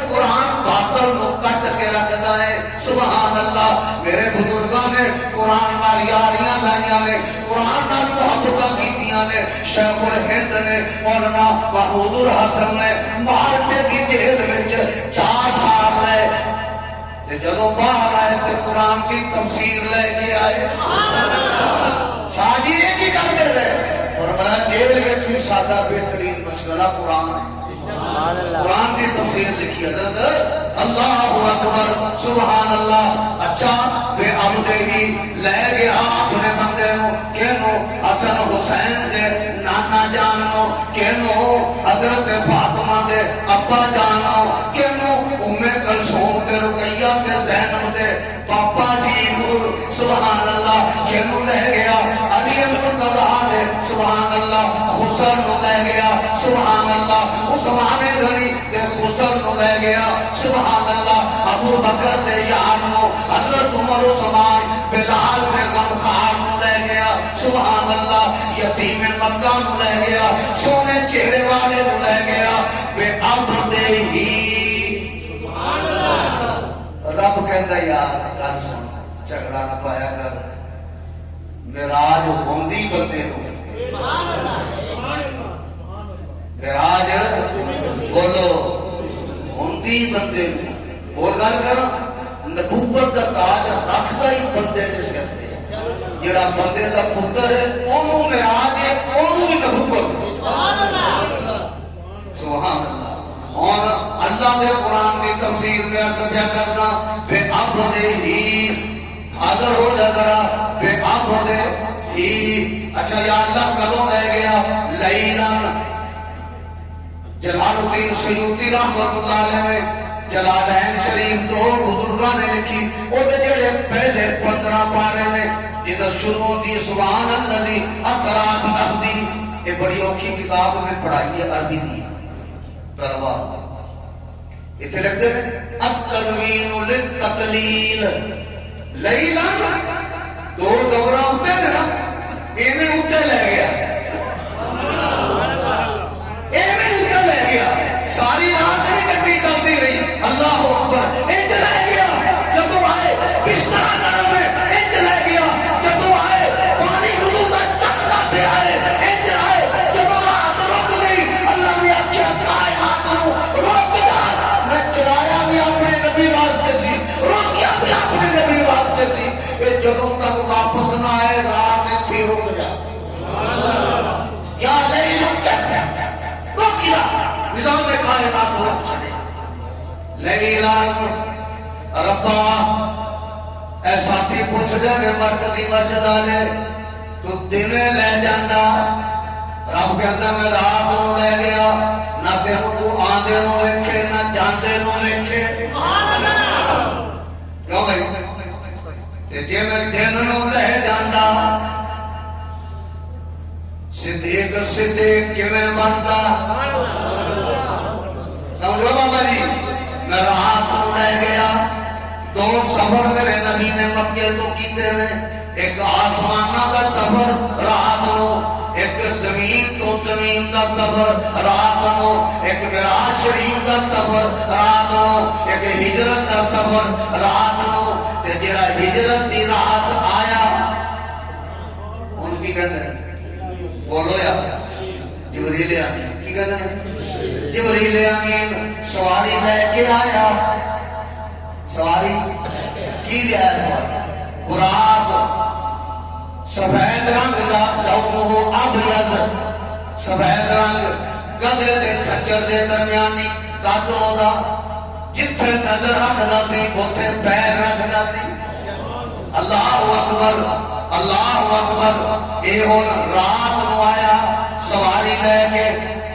قرآن باطل کو کٹ کے رکھتا ہے، سبحان اللہ۔ میرے بزرگاں نے قرآن نال یاریاں لائیاں نے، قرآن نال محبتاں کیتیاں نے، شیخ الہند نے، مولانا محمود الحسن نے مارٹے کی جیل وچ 4 سال رہے، جدوں باہر آئے تو قرآن کی تفسیر لے کے آئے۔ شاہ جی یہ کی کرتے رہے، فرمایا جیل وچ بھی سادہ بہترین مشغلہ قرآن ہے، قرآن کی تفسیر لکھی حضرت۔ اللہ اکبر سبحان اللہ۔ اچھا بے عبدہ ہی لے گیا اپنے بندے نو، کینو حسن حسین دے نانا جان نو، کینو حضرت فاطمہ دے ابا جان نو، کینو ام کلثوم تے رقیہ تے زینب دے پاپا جی نو، سبحان اللہ، کینو لے گیا علی مرتضیٰ دے، سبحان اللہ، خسر نو لے گیا، سبحان اللہ، عثمان غنی دے خسر نو لے گیا، سبحان اللہ، ابو بکر دے یار نو، حضرت عمر عثمان بلال دے غمخار نو لے گیا، سبحان اللہ، یتیم مکہ نو لے گیا، سونے چہرے والے نو لے گیا، بے عبدہ ہی۔ رب کہندا یار گل سن، جھگڑا نہ پایا کر، معراج ہوندی بندے نو، معراج بولو ہوندی بندے نو، اور گل کرو نبوت دا تاج رکھدا ہی بندے دے سر تے، جڑا بندے دا پتر ہے اونوں معراج ہے، اونوں ہی نبوت۔ سبحان اللہ۔ اور اللہ دے قرآن کی تفسیر میں ارتبیہ کرنا، بے عبدہ ہی، حاضر ہو جا ذرا، بے عبدہ ہی۔ اچھا یا اللہ کدوں لے گیا؟ لیلاً۔ جلال الدین سیوطی رحمۃ اللہ علیہ نے جلالین شریف دو بزرگاں نے لکھی وہ جڑے پہلے 15 پارے نے جدھر شروع ہوتی سبحان الذی اسری بعبدہ، یہ بڑی اوکھی کتاب میں پڑھائی ہے عربی دی طلبا اتنے لکھتے ہیں التنوین للتقلیل لیلا دو دورہ ہوتے ہیں نا ایویں اتنے لے گیا ایویں اتنے لے گیا ساری رات میں گڈی چلتی رہی اللہ اکبر انج لے گیا جب آئے بستر نرم ہے انج لے گیا جب آئے پانی وضو کا چلتا پہ آئے انج آئے جب رات رک گئی اللہ نے آخیا کائنات نو روک دا میں چلایا بھی اپنے نبی واسطے سی روکیا بھی اپنے نبی واسطے سی یہ جدوں تک واپس نہ آئے رات اتھی رک جا یا نہیں رکتے روکیا نظام کائنات روک چھڑے لیلان ربا اے ساتھی پوچھ دے میں مرکزی مسجد والے تو دنے لے جانا رب کہتا میں رات نو لے گیا نہ تینوں کو آندے نو ویکھے نہ جاندے نو ویکھے کیوں بھائی تے جے میں دن نو لے جانا صدیق صدیق کیویں بندا سمجھو بابا جی میں رات کو لے گیا دو سفر میرے نبی نے مکے تو کیتے نے ایک آسمانہ کا سفر رات نو ایک زمین تو زمین کا سفر رات نو ایک معراج شریف کا سفر رات نو ایک ہجرت کا سفر رات نو تے جڑا ہجرت دی رات آیا ان کی کہتے ہیں بولو یا جبریل امین کی کہتے ہیں جبریل امین سواری لے کے آیا سواری کی لے آیا سواری براق سفید رنگ دا لونہ ابیض سفید رنگ گدے تے کھچر دے درمیانی قدوں دا جتھے نظر رکھدا سی اوتھے پیر رکھدا سی اللہ اکبر اللہ اکبر اے ہن رات نو آیا سواری لے کے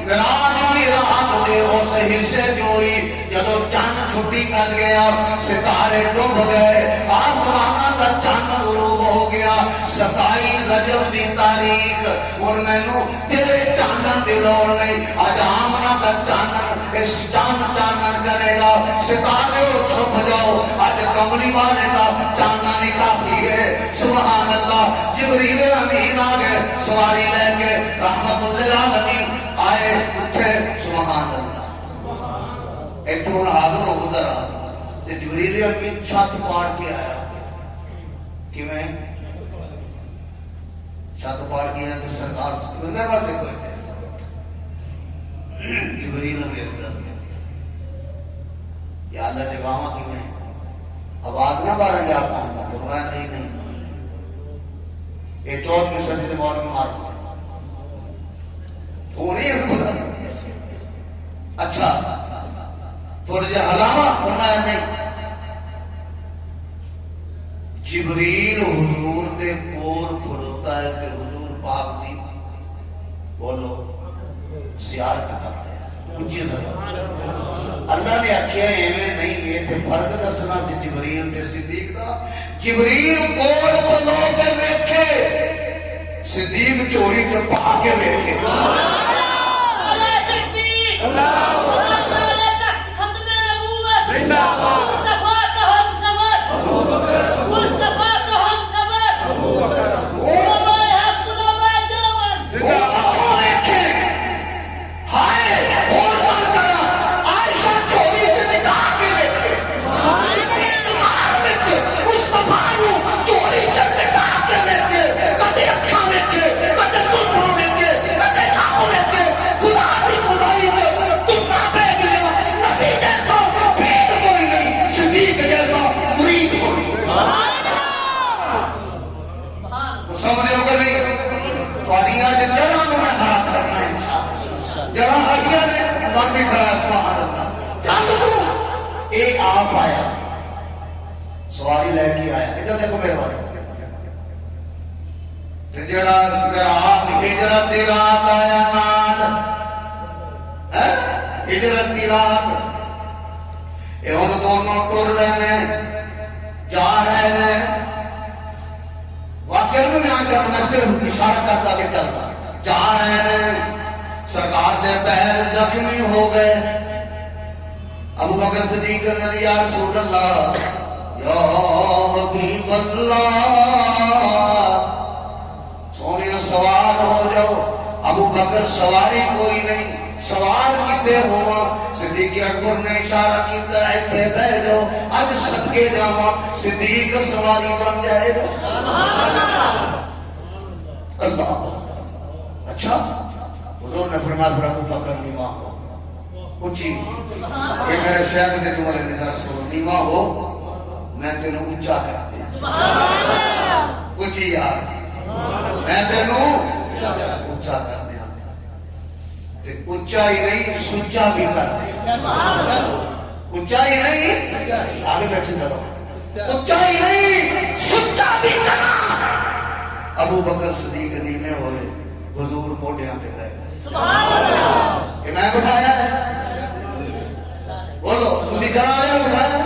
معراج بھی رات دے اس حصے جو ہوئی جدو چند چھٹی کر گیا ستارے ڈوب گئے آسمانہ کا چند غروب ہو گیا 27 رجب دی تاریخ اور مینوں تیرے چاندن دی لوڑ نہیں آج آمنہ کا چاندن اس چاندن کرے گا ستارے چھپ جاؤ آج کملی والے کا چاندن ہی کافی ہے سبحان اللہ جبریل امین آ گئے سواری لے کے رحمت للعالمین آئے اٹھے سبحان اللہ ایتھوں حاضر ہو ادھر آ جبریل امین چھت پاڑ کے آیا کہ میں چھت پاڑ کے آیا تو سرکار میں بات دیکھو جبریل امین یا اللہ جگاواں کہ میں آواز نہ بارا گیا آپ کو فرمایا نہیں یہ 14ویں صدی سے مور میں مار تو نہیں ہے اچھا تھوڑے جے حلامہ فرمایا نہیں جبریل حضور دے کول کھڑوتا ہے کہ حضور پاک دی بولو زیارت کر رہے ہیں اچھی سبب اللہ نے آکھیا ایویں نہیں یہ تے فرق دسنا سی جبریل تے صدیق دا جبریل کول کھلو کے ویکھے صدیق چوری چپا کے ویکھے آپ آیا سواری لے کے آیا ادھر دیکھو میرے بارے جڑا میرا ہجرت دی رات آیا نال ہجرت دی رات اے قدموں ٹر رہے ہیں، جا رہے ہیں، واقعہ میں آ کر میں صرف اشارہ کرتا کہ چلتا، جا رہے ہیں، سرکار نے پیر زخمی ہو گئے۔ ابو بکر صدیق نے یا رسول اللہ، یا حبیب اللہ، سونیا سوار ہو جاؤ۔ ابو بکر سواری کوئی نہیں، سوار کتے ہوا؟ صدیق اکبر نے اشارہ کیتا ایتھے بیٹھ جاؤ، اج صدقے جاواں صدیق سواری بن جائے گا۔ اللہ اچھا، حضور نے فرمایا پھر ابو بکر نیواں ہو، اونچی، یہ میرے شیخ نے جملے نے ذرا سنو، نیواں ہو میں تینوں اونچا کر دیا، اونچی یار، میں تینوں اونچا کر دیا، اونچا ہی نہیں سچا بھی کر دیا، اونچا ہی نہیں، آگے بیٹھے کرو، اونچا ہی نہیں سچا بھی کرنا۔ ابو بکر صدیق نیمے ہوئے، حضور موڈیاں تے گئے، کہ میں بٹھایا ہے، بولو تسی جنا رہے ہو بٹھایا ہے؟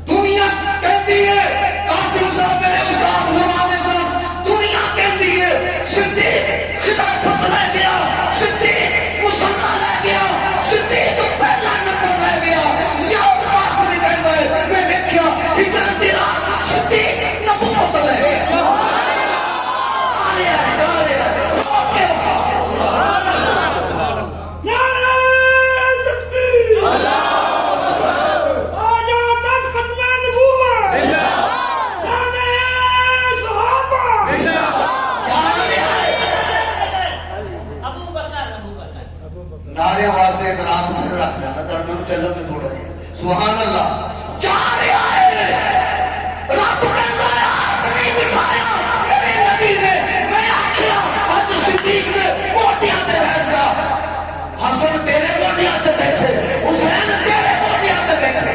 دنیا کہتی ہے، قاسم صاحب میرے استاد زمانے سے، دنیا کہتی ہے صدیق خلافت لے گیا، صدیق مسلح لے گیا، صدیق پہلا نمبر لے گیا، زیاد قاسم بھی کہتا ہے میں دیکھیا ہجرت دی رات صدیق نبوت لے گیا۔ نعرے واسطے ایک رات میں رکھ لینا تر میں چلو کے تھوڑا جی سبحان اللہ جا رہا ہے رب کہتا ہے آپ نہیں بٹھایا میرے نبی نے میں آکھیا آج صدیق نے موٹیاں تے بیٹھا حسن تیرے موٹیاں تے بیٹھے حسین تیرے موٹیاں تے بیٹھے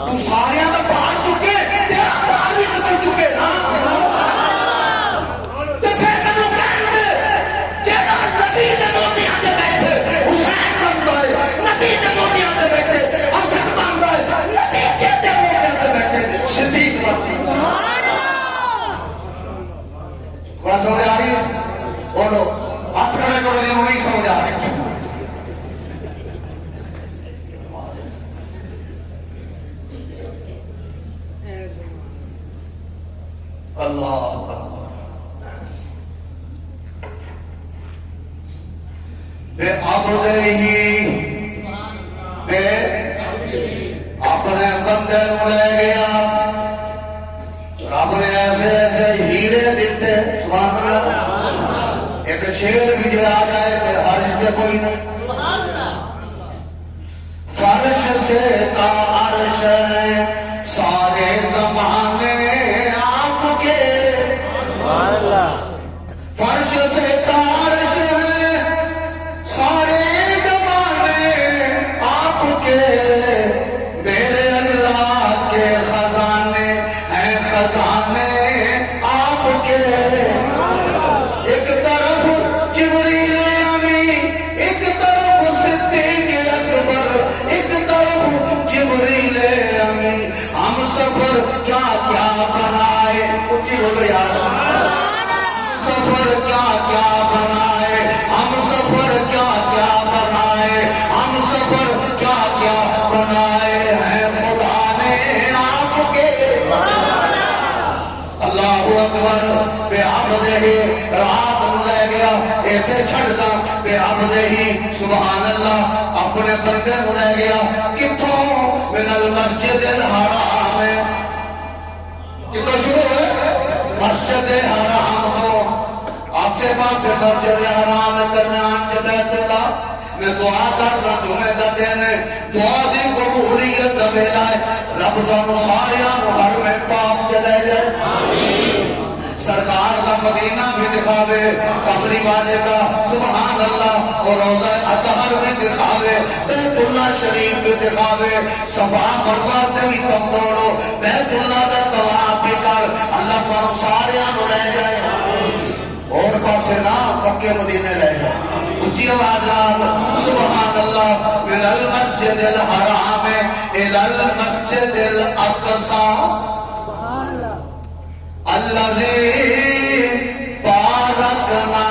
تو ساریاں تو باہر چکے تیرا باہر بھی نکل چکے نا تے پھر میں کہتے تیرا نبی نے موٹیاں تے بیٹھے حسین بنتا ہے نبی نے موٹیاں تے بیٹھے حسن بنتا ہے نبی کے موٹیاں تے بیٹھے صدیق بنتا ہے۔ کون سمجھ آ رہی ہے؟ بولو ہاتھ کھڑے کرو جنہوں نہیں سمجھ آ رہی ہے۔ اللہ بے عبد ہی بے اپنے بندے نو لے گیا رب نے ایسے ایسے ہیرے دیتے سبحان اللہ ایک شیر بھی جو آ جائے کہ عرش پہ کوئی نہیں فرش سے کا عرش ہے سارے زمانے آپ کے فرش سے کا عرش ہے سارے زمانے آپ کے میرے اللہ کے خزانے ہیں خزانے آپ کے ایک طرف جبریل امین ایک طرف صدیق اکبر ایک طرف جبریل امین ہم سفر کیا کیا بنائے اچھی بولو یار سفر کیا کیا بنائے ہم سفر کیا کیا بنائے ہم سفر کیا کیا بنائے ہیں خدا نے آپ کے اللہ اکبر بے عبد ہی رات لے گیا ایتھے چھڑ دا بے عبد ہی سبحان اللہ اپنے بندے لے گیا کتھوں من المسجد الحرام کتوں شروع ہے مسجد حرام کو آسے پاسے مسجد حرام درمیان چ بیت اللہ میں دعا کردا جمعے دا دن دعا دی قبولیت ویلا رب تانوں ساریاں نوں ہر میں پاک چلے جائے آمین سرکار کا مدینہ بھی دکھاوے کمری والے کا سبحان اللہ اور روضہ اطہر بھی دکھاوے بیت اللہ شریف بھی دکھاوے صفا مروا تے بھی تم دوڑو بیت اللہ دا طواف بھی کر اللہ تانوں ساریاں نوں لے جائے اور پاسے نہ مکے مدینے لے جائے اونچی آواز نال سبحان اللہ من المسجد الحرام الى المسجد الاقصى الذي باركنا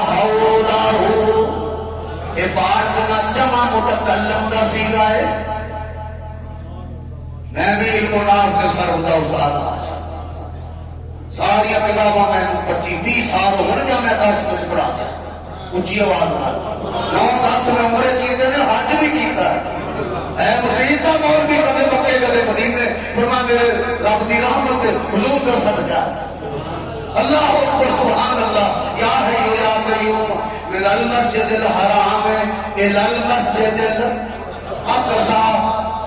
حوله. یہ بارکنا جمع متکلم دا سیگا ہے. میں بھی علم و نام کے سر ہوتا استاد ماشاء ساری کتاباں میں 25-30 سال ہو گئے جب میں درس کچھ پڑھا دیا اچھی آواز نال 9-10 میں عمرے کیتے نے حج بھی کیتا ہے. اے مسیح دا مول بھی کدے مکے کدے مدینے فرما میرے رب دی رحمت حضور کا صدقہ. اللہ اکبر سبحان اللہ. یا حی یا قیوم من المسجد الحرام الى المسجد الاقصى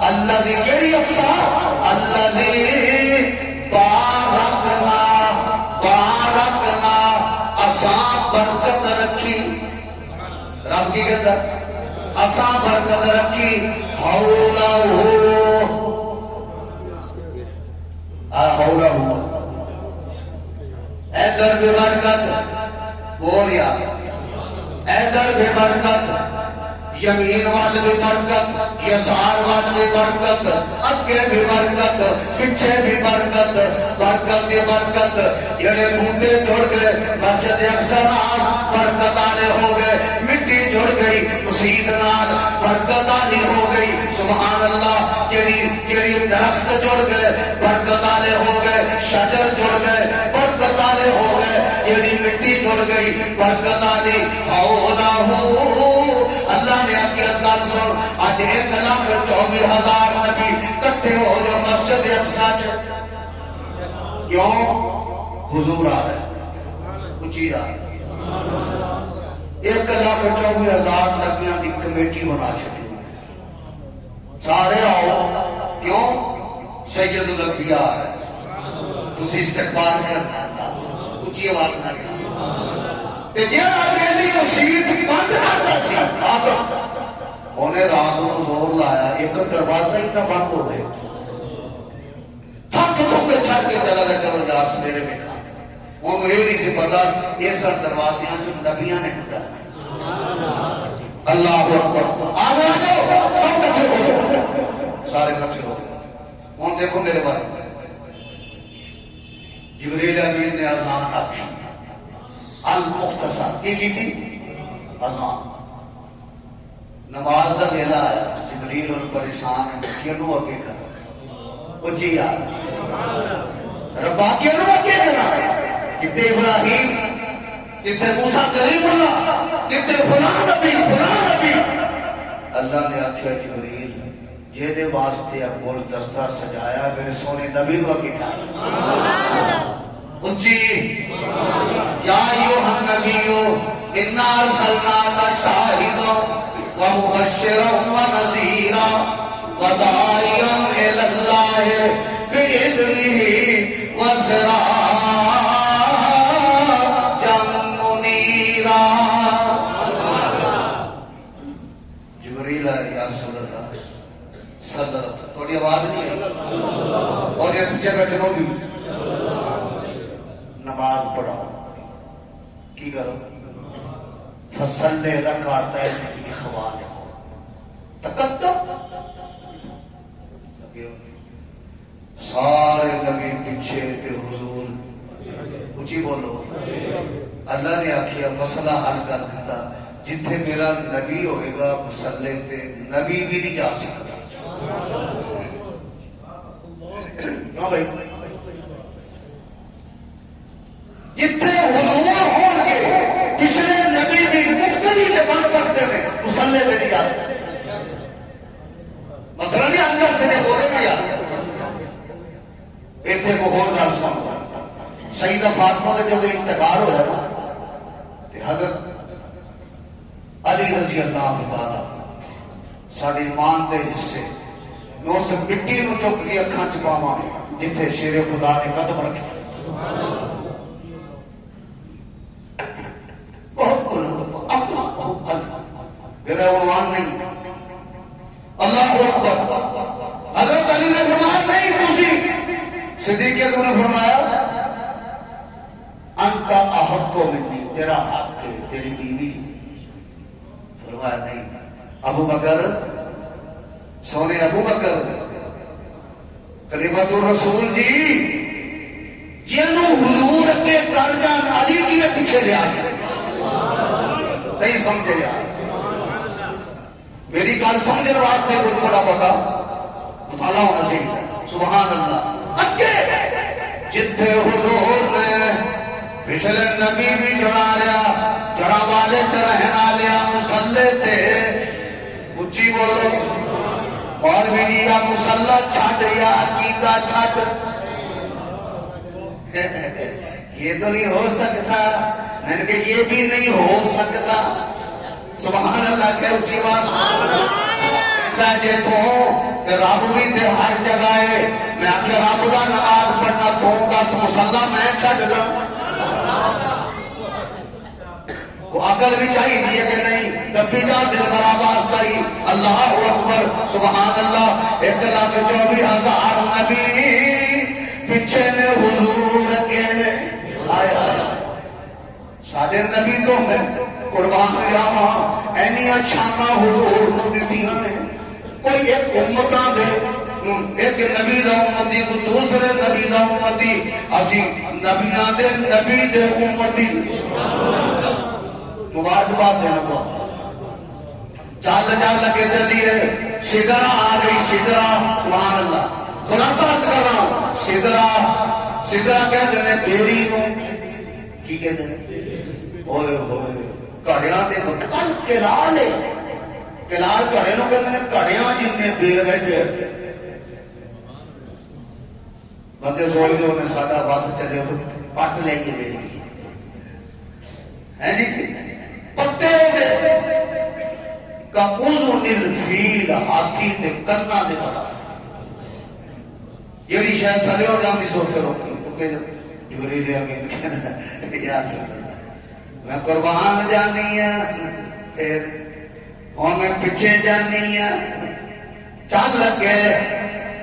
الذي کیڑی اقصى الذي بارکنا اساں برکت رکھی. رب کی کہتا اساں برکت رکھی حولہ ادھر بھی برکت بولیا ادھر بھی برکت یمین وال بھی برکت یسار وال بھی برکت اگے بھی برکت پیچھے بھی برکت برکت ہی برکت. جڑے بوٹے جڑ گئے مسجد اقصی نال برکت والے ہو گئے. مٹی جڑ گئی مسجد نال برکت والی ہو گئی. سبحان اللہ. جڑی درخت جڑ گئے برکت والے ہو گئے. شجر جڑ گئے برکت والے ہو گئے. جڑی مٹی جڑ گئی برکت والی ہو. اللہ نے آپ کی ازگار سن آج 1,24,000 نبی کٹھے ہو جو مسجد اقصی. کیوں؟ حضور آ رہے کچھ آ رہے 1,24,000 نبیاں دی کمیٹی بنا چکی سارے آؤ. کیوں؟ سید الانبیاء آ رہے تسی استقبال کرنا کچھ آواز نہ مسیت بند کرتا سی انہیں رات کو زور لایا ایک دروازہ ہی نہ بند ہو گئے. تھک تھک کے چھڑ کے چلا گیا چلو یار سویرے میں کھا. انہوں یہ نہیں سی پتا اس دروازیاں جو نبیاں نے گزارا. اللہ اکبر. آگے آ جاؤ سب کٹھے ہو جاؤ. سارے کٹھے ہو گئے. ہوں دیکھو میرے بارے جبریل امین نے اذان آکی المختصر کی تھی اذان. نماز کا ویلا آیا جبریل اور پریشان ہے کینوں اگے کرنا اچھی یار ربا کینوں اگے کرنا. کتے ابراہیم کتے موسیٰ کلیم اللہ کتے فلاں نبی فلاں نبی. اللہ نے آخیا جبریل جہدے واسطے گل دستہ سجایا میرے سونے نبی کو اگے کرنا. اچھی یا ایوہ النبیو انا ارسلناک شاہدا ومبشرا ونذیرا وداعیا الی اللہ بإذنہ وسراجا منیرا. جبریل یا رسول اللہ صلی اللہ علیہ وسلم. تھوڑی آواز نہیں ہے اور یہ پیچھے بیٹھنوں بھی نماز پڑھو کی کرو فصل رکعتین اخوانکم تقدم. سارے نبی پیچھے تے حضور اچھی بولو. اللہ نے آخیا مسئلہ حل کر دیتا جتھے میرا نبی ہوئے گا مسلے تے نبی بھی نہیں جا سکتا. کیوں بھائی جتنے حضور ہون گے پچھلے نبی بھی مقتدی میں بن سکتے ہیں مسلے میں نہیں جا سکتے. مسئلہ نہیں اندر سے بولے میں یاد اتنے کو اور گل سن. سیدہ فاطمہ کا جب انتقال ہوا نا حضرت علی رضی اللہ تعالی سارے ایمان کے حصے میں اس مٹی نو چک کے اکھاں چ پاواں جتھے شیر خدا نے قدم رکھے. میرا عنوان نہیں. اللہ اکبر. حضرت علی نے فرمایا نہیں تسی. صدیق اکبر نے فرمایا انت احق منی تیرا حق ہے تیری بیوی. فرمایا نہیں. ابو بکر سونے ابو بکر خلیفۃ الرسول جی جنوں حضور کے کر جان علی کی میں پیچھے لیا نہیں سمجھے یار میری گل سمجھنے واسطے کوئی تھوڑا بتا مطالعہ ہونا چاہیے سبحان اللہ اگے جتھے حضور نے پچھلے نبی بھی جڑا لیا جڑا والے چ رہنا لیا مسلے تے اچھی بولو اور بھی دیا مسلح چھٹ یا عقیدہ چھٹ یہ تو نہیں ہو سکتا میں نے کہا یہ بھی نہیں ہو سکتا سبحان اللہ کہ اچھی بات جے تو رب بھی تے ہر جگہ ہے میں آخر رب کا نماز پڑھنا تو دس مسلح میں چھٹ دا وہ عقل بھی چاہیے کہ نہیں دبی جا دل برا واسطہ ہی اللہ اکبر سبحان اللہ 1,24,000 نبی پیچھے نے حضور کے نے آیا سارے نبی تو میں قربان جاواں اینیاں شاناں حضور نو دتیاں نے کوئی ایک امتاں دے ایک نبی دا امتی کو دوسرے نبی دا امتی اسی نبیاں دے نبی دے امتی مبارکباد دینا کو چال لگے چلیے سدرا آ گئی سدرا سبحان اللہ خلاصہ کر رہا ہوں سدرا کہتے ہیں بیری نو کی کہتے ہیں ہوئے ہوئے کڑیاں دے کل کلال ہے کلال کڑے نو کہتے ہیں کڑیاں جن نے بیر ہے بندے سوئی جو انہیں ساڑھا بس چلے تو پٹ لیں گے بیری ہے جی پتے ہوئے کا اذن الفیل ہاتھی دے کرنا دے بڑا یہی شاید تھلے ہو جاندی سو پھر روکی اوکے جبریل امین کہنا یا سب میں قربان جانی ہے پھر اور میں پیچھے جانی ہے چل لگے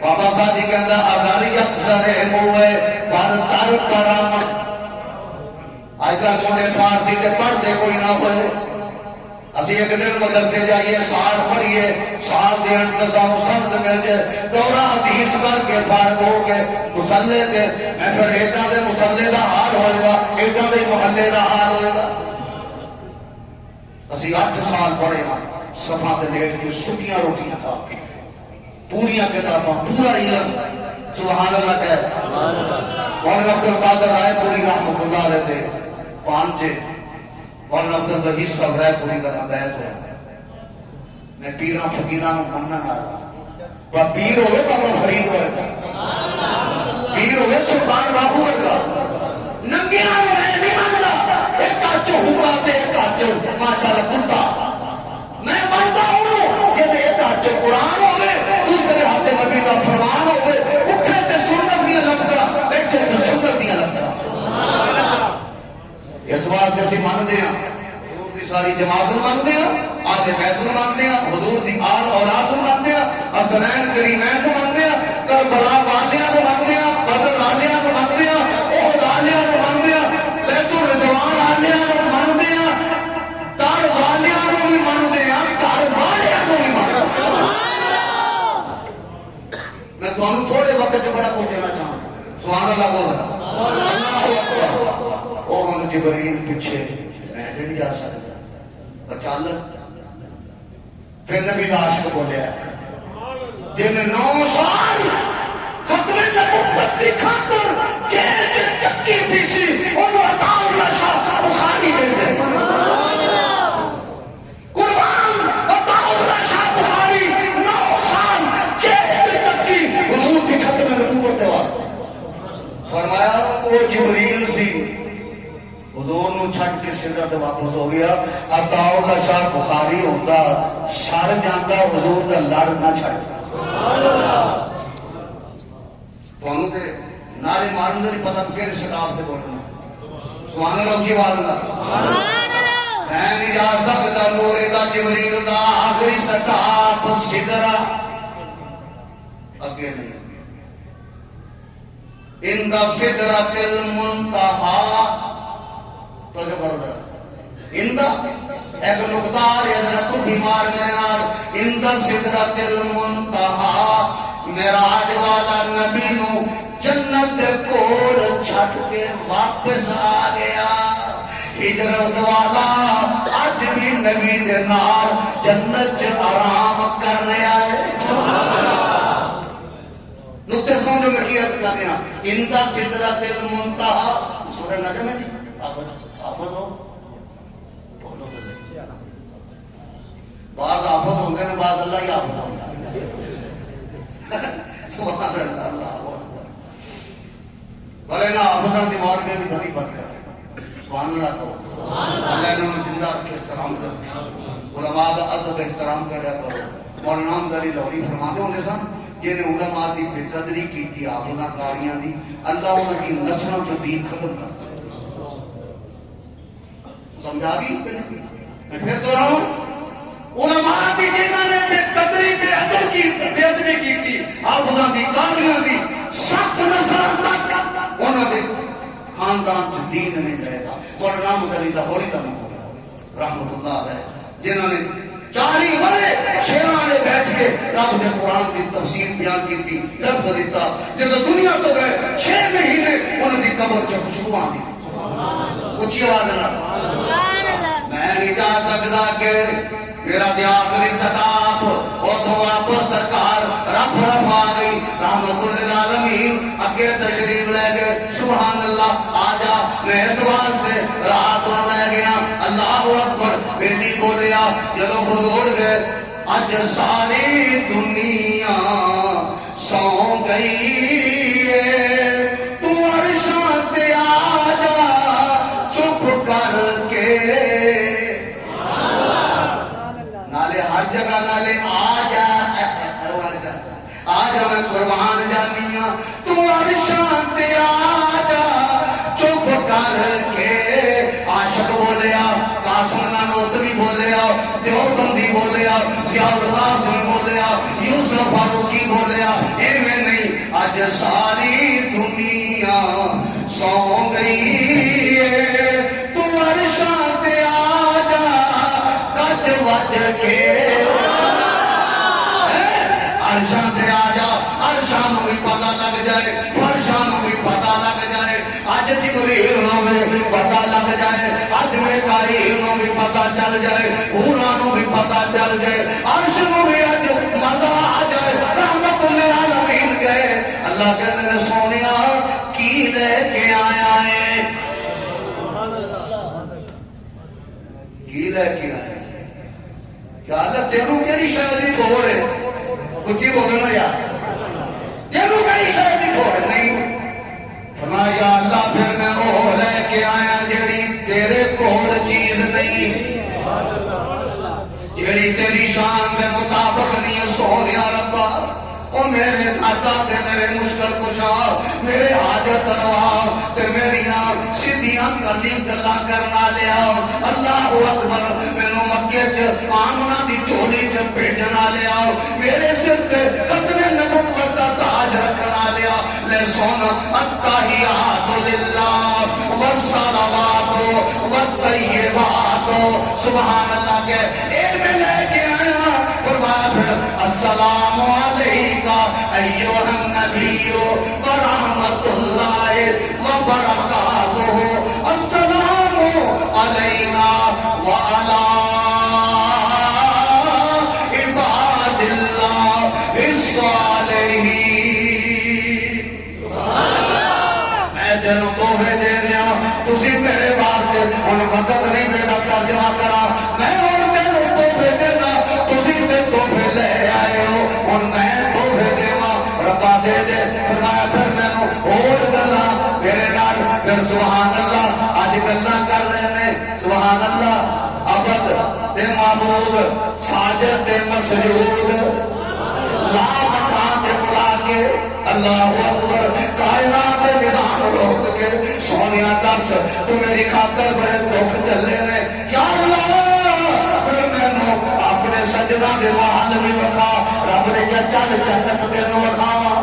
بابا صاحب کہندا اگر یکسر موئے پر تر کرم آج کل مونے فارسی تے پڑھ دے کوئی نہ ہوئے اسی ایک دن مدرسے جائیے سال پڑھیے سال دے انتظام سند مل جائے دورہ حدیث کر کے فارغ ہو کے مسلے دے میں پھر ایدہ دے مسلے دا حال ہوئے گا ایدہ دے محلے دا حال ہوئے گا اسی 8 سال پڑھے ہیں صفحہ دے لیٹ کی سکیاں روٹیاں کھا کے پوریاں کتاباں پورا علم سبحان اللہ کہہ مولانا عبد القادر رائے پوری رحمت اللہ علیہ تھے پانچے مولانا عبد الوحید صاحب رائے پوری کا بیعت ہوا میں پیراں فقیراں نو مننا نہ رہا وہ پیر ہوئے بابا فرید ہوئے پیر ہوئے سلطان باہو ہوئے ننگیاں میں نہیں منگا ایک کاچو ہوگا تے ایک کاچو ماشاء اللہ کتا میں منگا ہوں کہ ایک کاچو قرآن ہوئے دوسرے ہاتھ نبی کا فرمان ہوئے اٹھے تے سنت دیا لگتا بیٹھے تے سنت دیا لگتا اس بات جیسی مان دیا حضور دی ساری جماعت مان دیا آج بیت مان دیا حضور دی آل اولاد مان دیا حسنین کریمین مان دیا کربلا والیاں مان دیا بدر والیاں مان دیا احد والیاں مان دیا بیت الرضوان والیاں مان دیا دار والیاں بھی مان دیا گھر والیاں بھی مان دیا میں تمہیں تھوڑے وقت بڑا کچھ دینا چاہوں سبحان اللہ بول رہا اور ہم جبریل پیچھے میں نہیں جا سکتا بچال پھر نبی عاشق بولے جن 9 سال ختم نبوت دی خاطر جیل چ چکی پیسی انہوں عطا اللہ شاہ بخاری دے دے قربان عطا اللہ شاہ بخاری 9 سال جیل چ چکی حضور دی ختم نبوت دے واسطے فرمایا وہ جبریل سی حضور نو چھٹ کے سدھا واپس ہو گیا عطا اللہ شاہ بخاری ہوتا سڑ جاتا حضور کا لڑ نہ چھڑتا تھانوں تے نعرے مارن دا نہیں پتہ کہڑے سٹاپ تے بولنا سبحان اللہ جی اللہ میں نہیں جا سکتا نور دا جبریل دا آخری سٹاپ سدرا اگے نہیں ان دا سدرۃ المنتہا تو جو کرو ذرا اندا ایک نقطار یا ذرا تو بیمار میرے نال اندا سدرۃ المنتہا معراج والا نبی نو جنت دے کول چھٹ کے واپس آ گیا ہجرت والا اج بھی نبی دے نال جنت چ آرام کر رہا ہے نقطے سمجھو میں کی عرض کر رہا اندا سدرۃ المنتہا سورہ نجم ہے جی حافظ ہو بولو تو صحیح بعض حافظ ہوندے نے بعض اللہ ہی حافظ ہوندا سبحان اللہ اللہ اکبر بھلے نہ حافظاں دی مار کے بڑی برکت ہے سبحان اللہ تو اللہ انہوں نے زندہ رکھے سلام کرے علماء کا ادب احترام کریا کرو مولانا علی لاہوری فرماتے ہوندے سن جنہیں علماء دی بے قدری کی تھی حافظاں کاریاں دی اللہ انہوں کی نسلوں جو دین ختم کر سمجھا گی میں پھر دہراؤں علماء دی جنہوں نے بے قدری بے ادب کی بے ادبی کی تھی حافظاں دی کاریاں دی سخت نسلوں تک انہوں نے خاندان جو دین نہیں رہے گا مولانا علی لاہوری کا مقبول رحمت اللہ علیہ جنہوں نے 40 برے شیراں نے بیٹھ کے رب دے قرآن کی تفسیر بیان کی تھی درس دیتا جب دنیا تو گئے 6 مہینے انہوں نے قبر چ خوشبو آتی اچھی آواز نہ میں نہیں جا سکتا کہ میرا دی آخری سٹاپ اور تو واپس سرکار رب رفا گئی رحمت للعالمین اگے تشریف لے گئے سبحان اللہ آجا میں اس واسطے رات لے گیا اللہ اکبر بیٹی بولیا جدو حضور گئے اج ساری دنیا سو گئی تو عرشاں تے آجا چپ کر کے نالے ہر جگہ نالے آجا آجا میں قربان جانی ہوں تو عرشاں تے آجا چپ کر کے عاشق بولیا قاسم نانوتوی بولیا دیوبندی بولیا ضیاء القاسم بولیا یوسف فاروقی بولیا ایویں نہیں اج ساری دنیا سو گئی تو عرشاں تے آجا گج وج کے عرشاں تے آجا عرشاں نو بھی پتہ لگ جائے فرشاں نو بھی پتہ لگ جائے اج جبریل نو بھی پتہ لگ جائے اج میکائیل نو بھی پتہ چل جائے حوراں نو بھی پتہ چل جائے عرش نو بھی اج مزہ آ جائے رحمت للعالمین گئے اللہ کہتے نے سونیا کی لے کے آیا ہے کی لے کے آیا کیا اللہ تینوں کیڑی شے دی تھوڑ ہے اچھی بولنا یار تینوں کیڑی شے دی تھوڑ نہیں فرمایا یا اللہ پھر میں وہ لے کے آیا جیڑی تیرے کول چیز نہیں جیڑی تیری شان کے مطابق نہیں سونیا ربا او میرے داتا تے میرے مشکل کشا میرے حاجت روا تے میریاں سیدھیاں گلی گلا کرنا لیا اللہ اکبر مینوں مکے چ آمنہ دی چولی چ بھیجنا لیا میرے سر تے ختم نبوت دا تاج رکھنا لیا لے سن التحیات للہ والصلوات والطیبات سبحان اللہ کے اے میں لے کے آیا فرمایا پھر السلام علیکہ ایھا النبی ورحمۃ اللہ وبرکاتہ السلام علینا وعلی عباد اللہ الصالحین میں تینوں تحفے دے رہا تسی میرے واسطے ہن وقت نہیں میرا ترجمہ کرا میں ہن تینوں تحفے دینا تسی تے تحفے لے آئے ہو ہن میں تحفے دیواں ربا دے دے فرمایا پھر مینوں ہور گلاں میرے نال پھر سبحان اللہ اج گلاں کر رہے نے سبحان اللہ عبد تے معبود ساجد تے مسجود لا مکان تے بلا کے اللہ اکبر کائنات نظام روک کے سونیا دس تو میری خاطر بڑے دکھ چلے نے یا اللہ پھر مینوں اپنے سجدہ دے محل بھی بکھا رب نے کیا چل جنت تینوں وکھاواں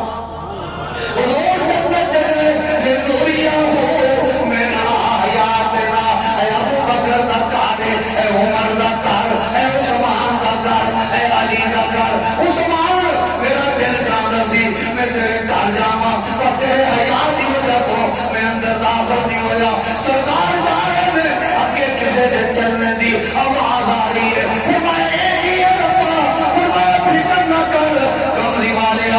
حضور جنت چلے جے دوریا ہو میرا حیات نہ اے ابو بکر دا کار حاضر نہیں ہویا سرکار جا رہے ہیں اگے کسے دے چلنے دی آواز آ رہی ہے فرمایا ایک ہی ہے ربا فرمایا فکر نہ کر کملی والے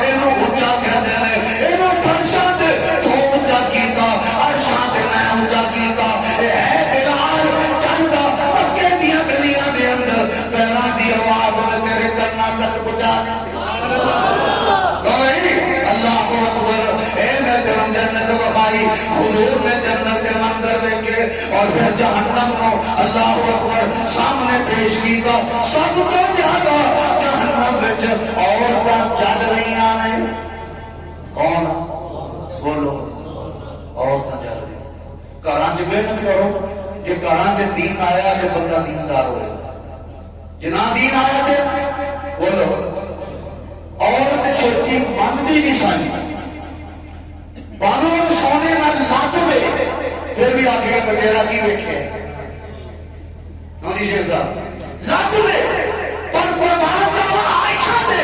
اینو اونچا کہندے نے اینو فرشاں تے تو اونچا کیتا عرشاں تے میں اونچا کیتا اے ہے بلال چلدا مکے دیاں گلیاں دے اندر پیراں دی آواز میں تیرے کنا تک پہنچا دیتی اللہ اکبر اے میں تیرا جنت بخائی حضور نے جنت کے منظر دیکھے اور پھر جہنم کو اللہ اکبر سامنے پیش کیتا سب تو زیادہ جہنم وچ عورتاں چل رہی نے کون بولو عورتاں چل رہی گھراں چ محنت کرو جے گھراں چ دین آیا تے بندہ دیندار ہوئے گا جنا دین آیا تے بولو عورت چھوٹی بنتی بھی ساری بانو سونے میں لات دے پھر بھی آگے میرا کی بیٹھے نونی شیخ صاحب لات دے پر قربان جاوا عائشہ دے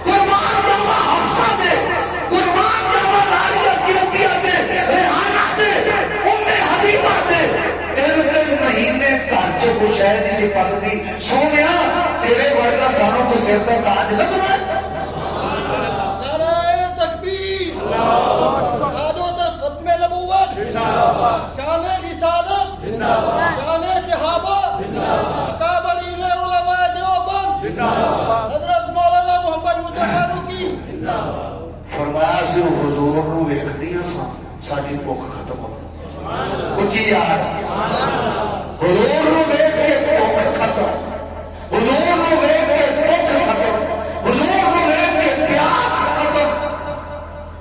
قربان جاوا حفصہ دے قربان جاوا ناریہ کیوتیہ دے ریحانہ دے حبیبہ دے تین مہینے کارچ کو شاید اسی پک دی سونیا تیرے ورگا سانوں کو سر تک تاج لگ رہا ہے نعرہ تکبیر آجو تک ختم نبوت شان رسالت شان صحابہ اکابرین علماء دیوبند حضرت مولانا محمد مصطفیٰ فاروقی فرمایا سے حضور نو ویکھدیاں ساڈی بھوک ختم ہو گئی اچھی یار حضور نو ویکھ کے بھوک ختم حضور نو ویکھ کے دکھ ختم حضور نو ویکھ کے پیاس ختم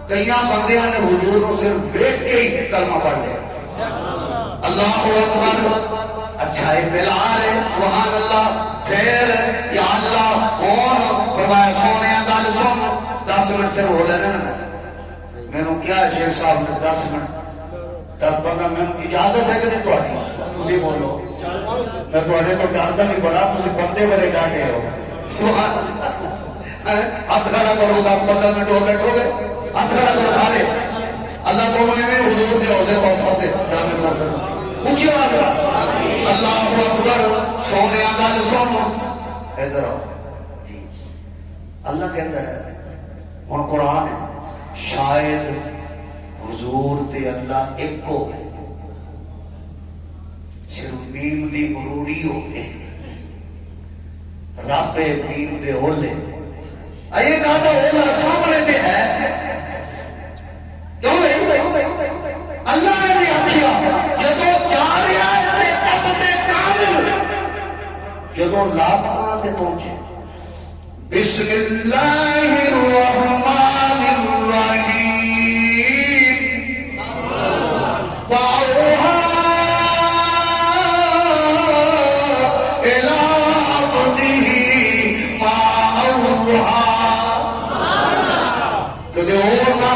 کئیاں بندیاں نے حضور نو صرف ویکھ کے ہی کلمہ پڑھ لیا اللہ اکبر اچھا ہے بلال ہے سبحان اللہ پھر یا اللہ کون فرمایا سونے گل سن 10 منٹ سے ہو لینا نا میں نے کیا شیخ صاحب نے 10 منٹ تب پتہ میں اجازت ہے کہ نہیں تھوڑی تسی بولو میں تھوڑے تو ڈرتا نہیں بڑا تسی بندے بڑے ڈاٹے ہو سبحان اللہ ہاتھ کھڑا کرو گا پتہ میں ڈور بیٹھو گے ہاتھ کھڑا کرو سارے اللہ کو میں حضور دے حوضے پہنچا دے جامع پہنچا اونچی آواز اللہ اکبر سونے گل سن ادھر آؤ جی اللہ کہتا ہے ہن قرآن ہے شاید حضور تے اللہ ایک ہو گئے صرف میم دی مروری ہو گئے رب میم دے ہولے آئیے کہا تھا اولا سامنے تے ہے کیوں نہیں اللہ نے بھی آکھیا جدو جا رہا ہے تے عبد کامل جدو لاپتاں تے پہنچے بسم اللہ الرحمن الرحیم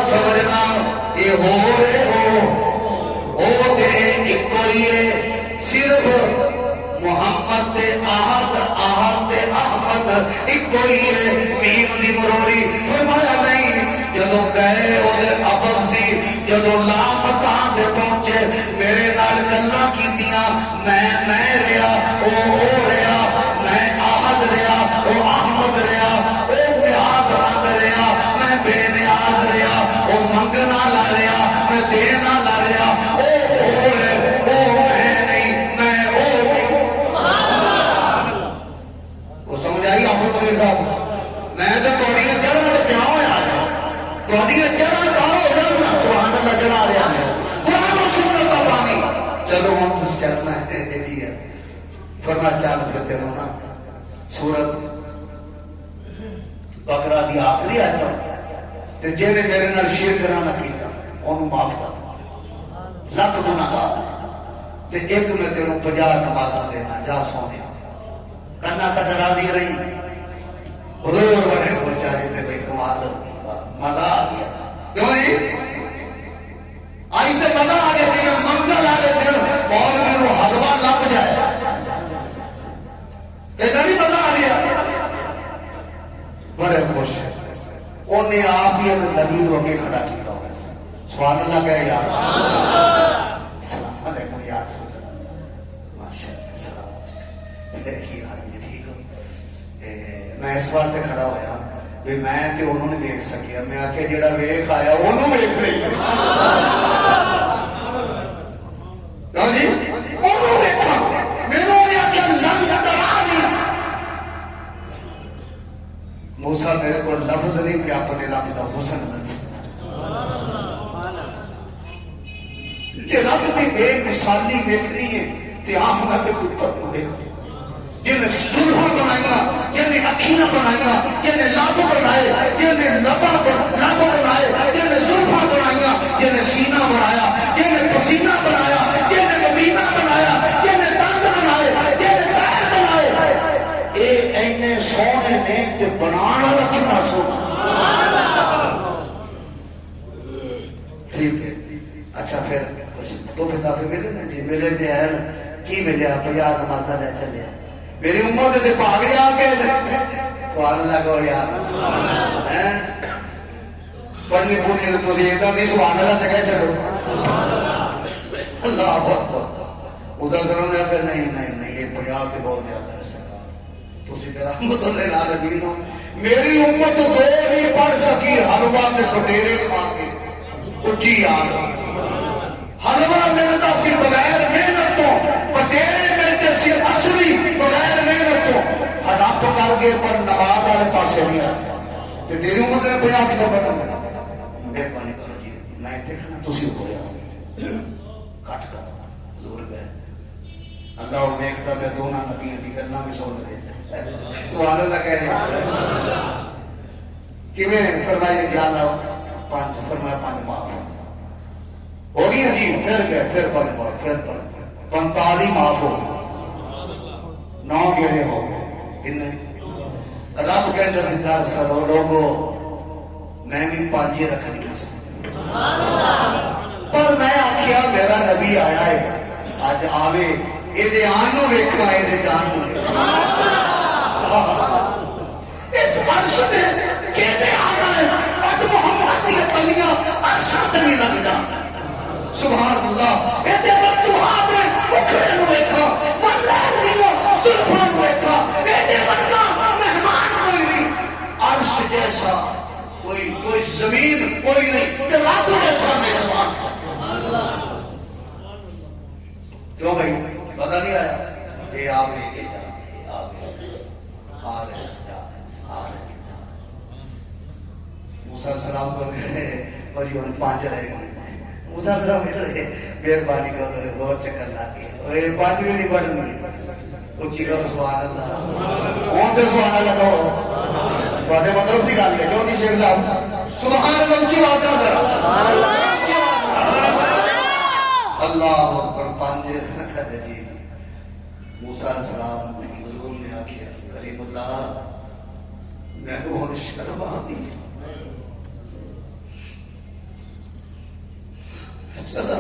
سمجھنا یہ ہو رہے ہو دے ایک کوئی ہے صرف محمد تے آہد تے احمد ایک کوئی ہے میم دی مروری فرمایا نہیں جدو گئے وہ دے ابر سی جدو لا مکان دے پہنچے میرے نال گلا کیتیاں میں رہا او رہا میں آہد رہا او احمد رہا او نیاز مند رہا میں بے نیاز رہا او منگنا لا رہا میں دینا لا رہا او میں نہیں میں او نہیں وہ سمجھ آئی آپ کو صاحب میں تو تھوڑی جڑا تو کیا ہوا تھوڑی جڑا دار ہو جانا سبحان اللہ چلا رہا ہے قرآن و سنت کا پانی چلو ہم تو چلنا ہے جی ہے فرما چال کرتے ہو نا سورت بقرہ دی آخری آتا تے جینے میرے نال شرک نہ کیتا انہوں معاف کر لکھ گناہ گار تے ایک میں تینوں 50 نمازاں دینا جا سونے کنا تک راضی رہی حضور بنے پہنچائی تے بھئی کمال مزہ آ گیا کیوں آئی تے مزہ آ گیا کہ میں منگل آ گئے دن اور میرے حلوہ لگ جائے ادھر بھی مزہ آ گیا بڑے خوش انہیں آپ ہی اپنے نبی رو کے کھڑا کیتا ہوا سبحان اللہ کہے یار السلام علیکم یا رسول اللہ ماشاء اللہ السلام کی حال جی ٹھیک ہو میں اس واسطے کھڑا ہویا بھی میں تے انہوں نے دیکھ سکیا میں آخیا جڑا ویخ آیا انہوں ویخ لے جی انہوں ویکھا میروں نے آخیا لن ترانی موسیٰ میرے کو لفظ نہیں کہ اپنے رب کا حسن بن سکتا کہ رب کی بے مثالی ویکھنی ہے تے آمنا تے پتر کو ویکھو جن نے سلحاں بنائیاں جن نے اکھیاں بنائیاں جن نے لب بنائے جن نے لب بنائے جن نے زلفاں بنائیاں جن نے سینہ بنایا جن نے پسینہ بنایا جن نے مبینہ بنایا جن نے دند بنائے جن نے پیر بنائے اے اینے سونے نے تے بنانا والا کتنا سونا ٹھیک ہے اچھا پھر تو پھر ملے نا جی ملے تے ہیں کی ملیا 50 نمازہ لے چلے میری امت تے پاگے آ گئے سوال اللہ کو یار پڑھنی پڑھنی تو تسی ادھر نہیں سبحان اللہ تے کہہ چلو اللہ اکبر ادھر سنوں نے کہ نہیں نہیں نہیں یہ 50 تے بہت زیادہ ہے سرکار تسی تے رحمت للعالمین ہو میری امت دو نہیں پڑھ سکی حلوہ تے پٹیرے کھا کے اچھی یار حلوہ ملتا سی بغیر محنت تو پٹیرے ملتے سی اصلی بغیر محنت تو ہڑپ کر گئے پر نماز والے پاسے نہیں آئے تے تیری امت نے 50 کتوں پڑھنا مہربانی کرو جی میں اتنے کھانا تسی ہو رہا کٹ کرو حضور گئے اللہ ویکھدا میں دونوں نبیوں دی گلاں بھی سن رہے سبحان اللہ کہہ رہے کیویں فرمایا یا اللہ 5 فرمایا 5 معاف ہو گئی جی پھر گئے پھر 5 معاف پھر 45 معاف ہو گئے 9 گیڑے ہو گئے کتنے رب کہندا سی در سرو لوگو میں بھی 5 ہی رکھنی پر میں آخیا میرا نبی آیا ہے اج آوے یہ آن نو ویکھنا یہ جان نو اس عرش تے کیویں آنا ہے اج محمد دی کلیاں عرش تے نہیں لگ جا سبحان اللہ اے تے مفتوحات مکھڑے نو ویکھا واللہ نہیں زلفاں نو ویکھا اے تے ورگا مہمان کوئی نہیں عرش جیسا کوئی زمین کوئی نہیں تے رب جیسا میزبان کیوں بھائی پتہ نہیں آیا یہ آگے یہ جا یہ آگے آ رہے جا آ رہے جا موسیٰ السلام کو کہے اور یہ 5 رہ گئے موسیٰ السلام کہے مہربانی کرو بہت چکر لاگے یہ 5 بھی نہیں پڑھنی اچھی کرو سبحان اللہ ہوں تو سبحان اللہ کہو تھوڑے مطلب کی گل ہے کیوں نہیں شیخ صاحب سبحان اللہ اچھی بات ہے اللہ اکبر 5 جی موسیٰ علیہ السلام حضور نے آخیا کریم اللہ میں تو ہوں شرم آنی چلا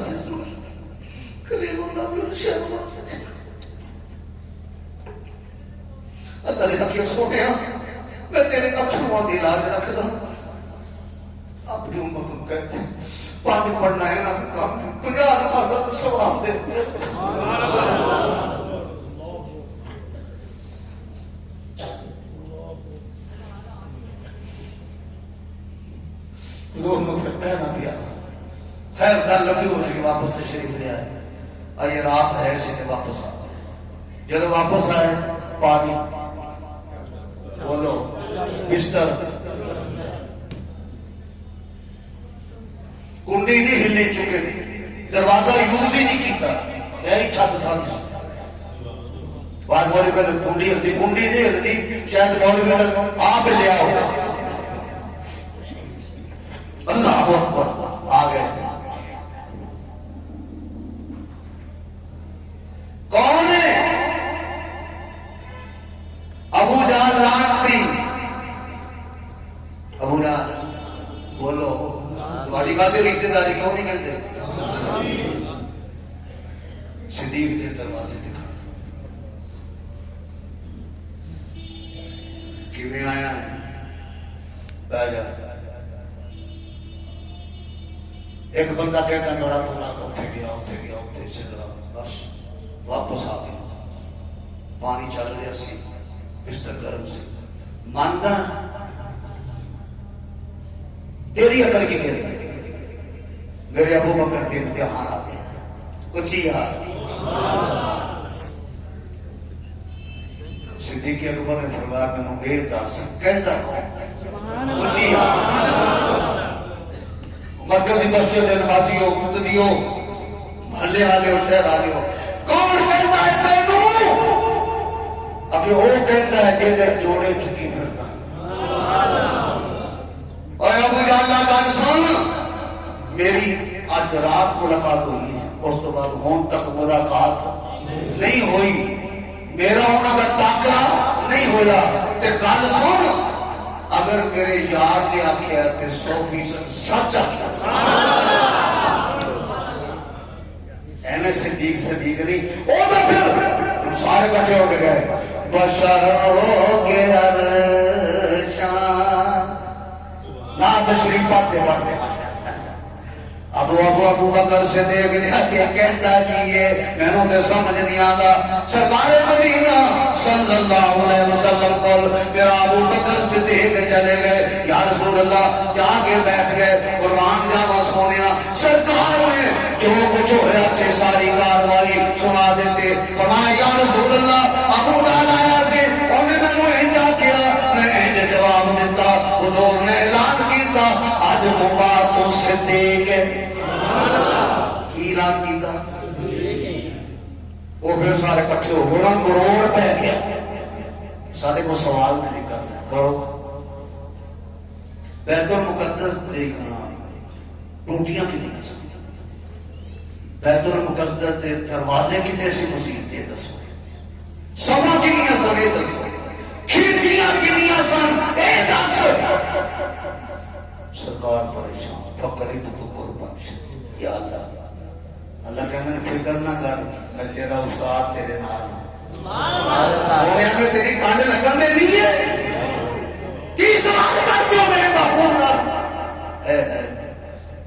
کریم اللہ میں شرم آنی اللہ نے آخیا سونے میں تیرے اکھروں کی لاج رکھدا اپنی امت کو کہتے 5 پڑھنا ہے نا تو کام 50 نمازاں تو ثواب دیتے لوگ کہنا پیا خیر گل لمبی ہو جائے واپس تشریف لے آئے اور یہ رات ہے اسی نے واپس آ جب واپس آئے پانی بولو بستر کنڈی نہیں ہلنے چکے دروازہ یوز ہی نہیں کیتا یہی چھت تھا بعد مولوی پہلے کنڈی ہلتی کنڈی نہیں ہلتی شاید مولوی آپ لیا ہوگا اللہ اکبر آ گئے کون ہے ابو جان لانتی ابو جان بولو تمہاری باتیں رشتے داری کیوں نہیں کرتے صدیق دے دروازے دکھا کیویں آیا ہے بیٹھ جا ایک بندہ کہتا میرا تو نہ اتنے گیا سے ذرا بس واپس آ گیا، پانی چل رہا سی، بستر گرم سی، مانتا تیری عقل کی کہتا ہے میرے ابو بکر کے امتحان آ گیا کچھ ہی حال۔ صدیق اکبر نے فرمایا مینوں یہ دس کہندا کون کچھ ہی حال۔ مرکزی مسجد نمازیوں مقتدیوں محلے والے ہو شہر والے ہو کون کہتا ہے مینوں؟ ابھی وہ کہتا ہے کہ جوڑے چکی پھرتا اور ابو جانا گل سن میری آج رات ملاقات ہوئی ہے، اس تو بعد ہون تک ملاقات نہیں ہوئی، میرا انہوں کا ٹاکرا نہیں ہویا، تے گل سن اگر میرے یار نے آخیا تے 100% سچ آخیا۔ ایویں صدیق نہیں وہ تو پھر ہم سارے کٹھے ہو کے گئے بشر ہو کے عرشاں نہ تشریف پڑھتے ابو بکر سے دیکھ لیا کہ کہتا کہ یہ میں نے سمجھ نہیں آتا۔ سرکار مدینہ صلی اللہ علیہ وسلم کو میرا ابو بکر سے دیکھ چلے گئے، یا رسول اللہ جا کے بیٹھ گئے، قربان جاوا سونیا سرکار نے جو کچھ ہوا سے ساری کاروائی سنا دیتے، فرمایا یا رسول اللہ ابو جہل آیا سے انہیں مینوں انجا کیا، میں انج جواب دیتا، حضور نے اعلان کیتا اج تو بعد تو صدیق کی اعلان کیتا۔ وہ پھر سارے کٹھے ہو گئے، مروڑ پہ گیا۔ سارے کو سوال نہیں کرنا کرو بیت المقدس دیکھنا ٹوٹیاں کنیاں سن، بیت المقدس دے دروازے کتنے سی مسیح دے دسو، سبا کنیاں سن یہ دسو، کھڑکیاں کنیاں سن اے دس۔ سرکار پریشان فقری تو قربان شد، یا اللہ اللہ کہنے فکر نہ کر میں تیرا استاد تیرے نال ہوں، سونے میں تیری کانڈ لگن دے نہیں ہے، کی سوال کرتے ہو میرے محبوب نال؟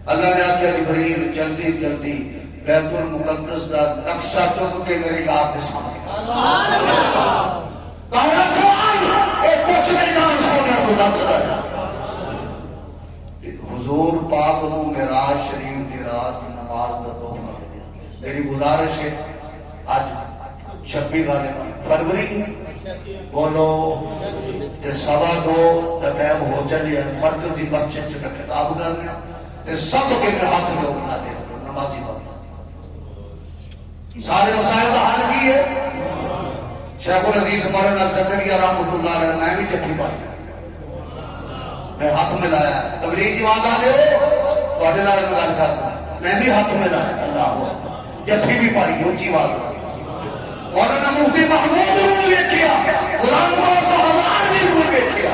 اللہ نے آخیا جبریل جلدی جلدی بیت المقدس کا نقشہ چک کے میری یاد کے سامنے پہلا سوال ایک پوچھنے جان سونے کو دس رہا حضور پاک نو معراج شریف دی رات نماز دا تحفہ دے دیا۔ میری گزارش ہے آج 26 فروری بولو تے 2:15 دا ٹائم ہو چلیا، مرکزی مسجد میں خطاب کرنا تے سب کے ہاتھ لوگ نہ دے نمازی بن سارے مسائل کا حل کی ہے۔ شیخ الحدیث مولانا زکریا رحمۃ اللہ علیہ میں بھی چٹھی پائی، میں ہاتھ ملایا، تبلیغ کی وہاں آ ہو تو گل کرنا، میں بھی ہاتھ ملایا، اللہ جفی بھی پائی اونچی بات۔ مولانا مفتی محمود نے دیکھا، غلام باس ہزار بھی دیکھا،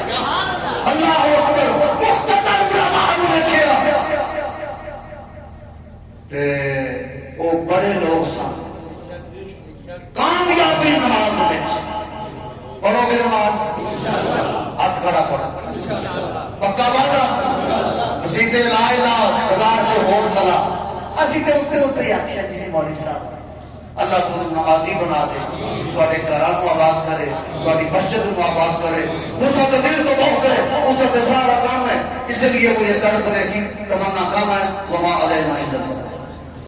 اللہ اکبر مختار علماء نے دیکھا تے وہ بڑے لوگ سن کامیابی نماز پڑھو گے نماز ہاتھ کھڑا کرو پکا وعدہ مسیح لا الہ بازار چ ہور سلا اسی تے اوتے اوتے آکھیا جی مولوی صاحب اللہ تمہیں نمازی بنا دے، تواڈے گھراں نوں آباد کرے، تواڈی مسجد نوں آباد کرے، وسعت دل تو بہت ہے، وسعت سارا کام ہے، اس لیے مجھے تڑپنے کی تمنا کم ہے، وما علینا الا البلاغ۔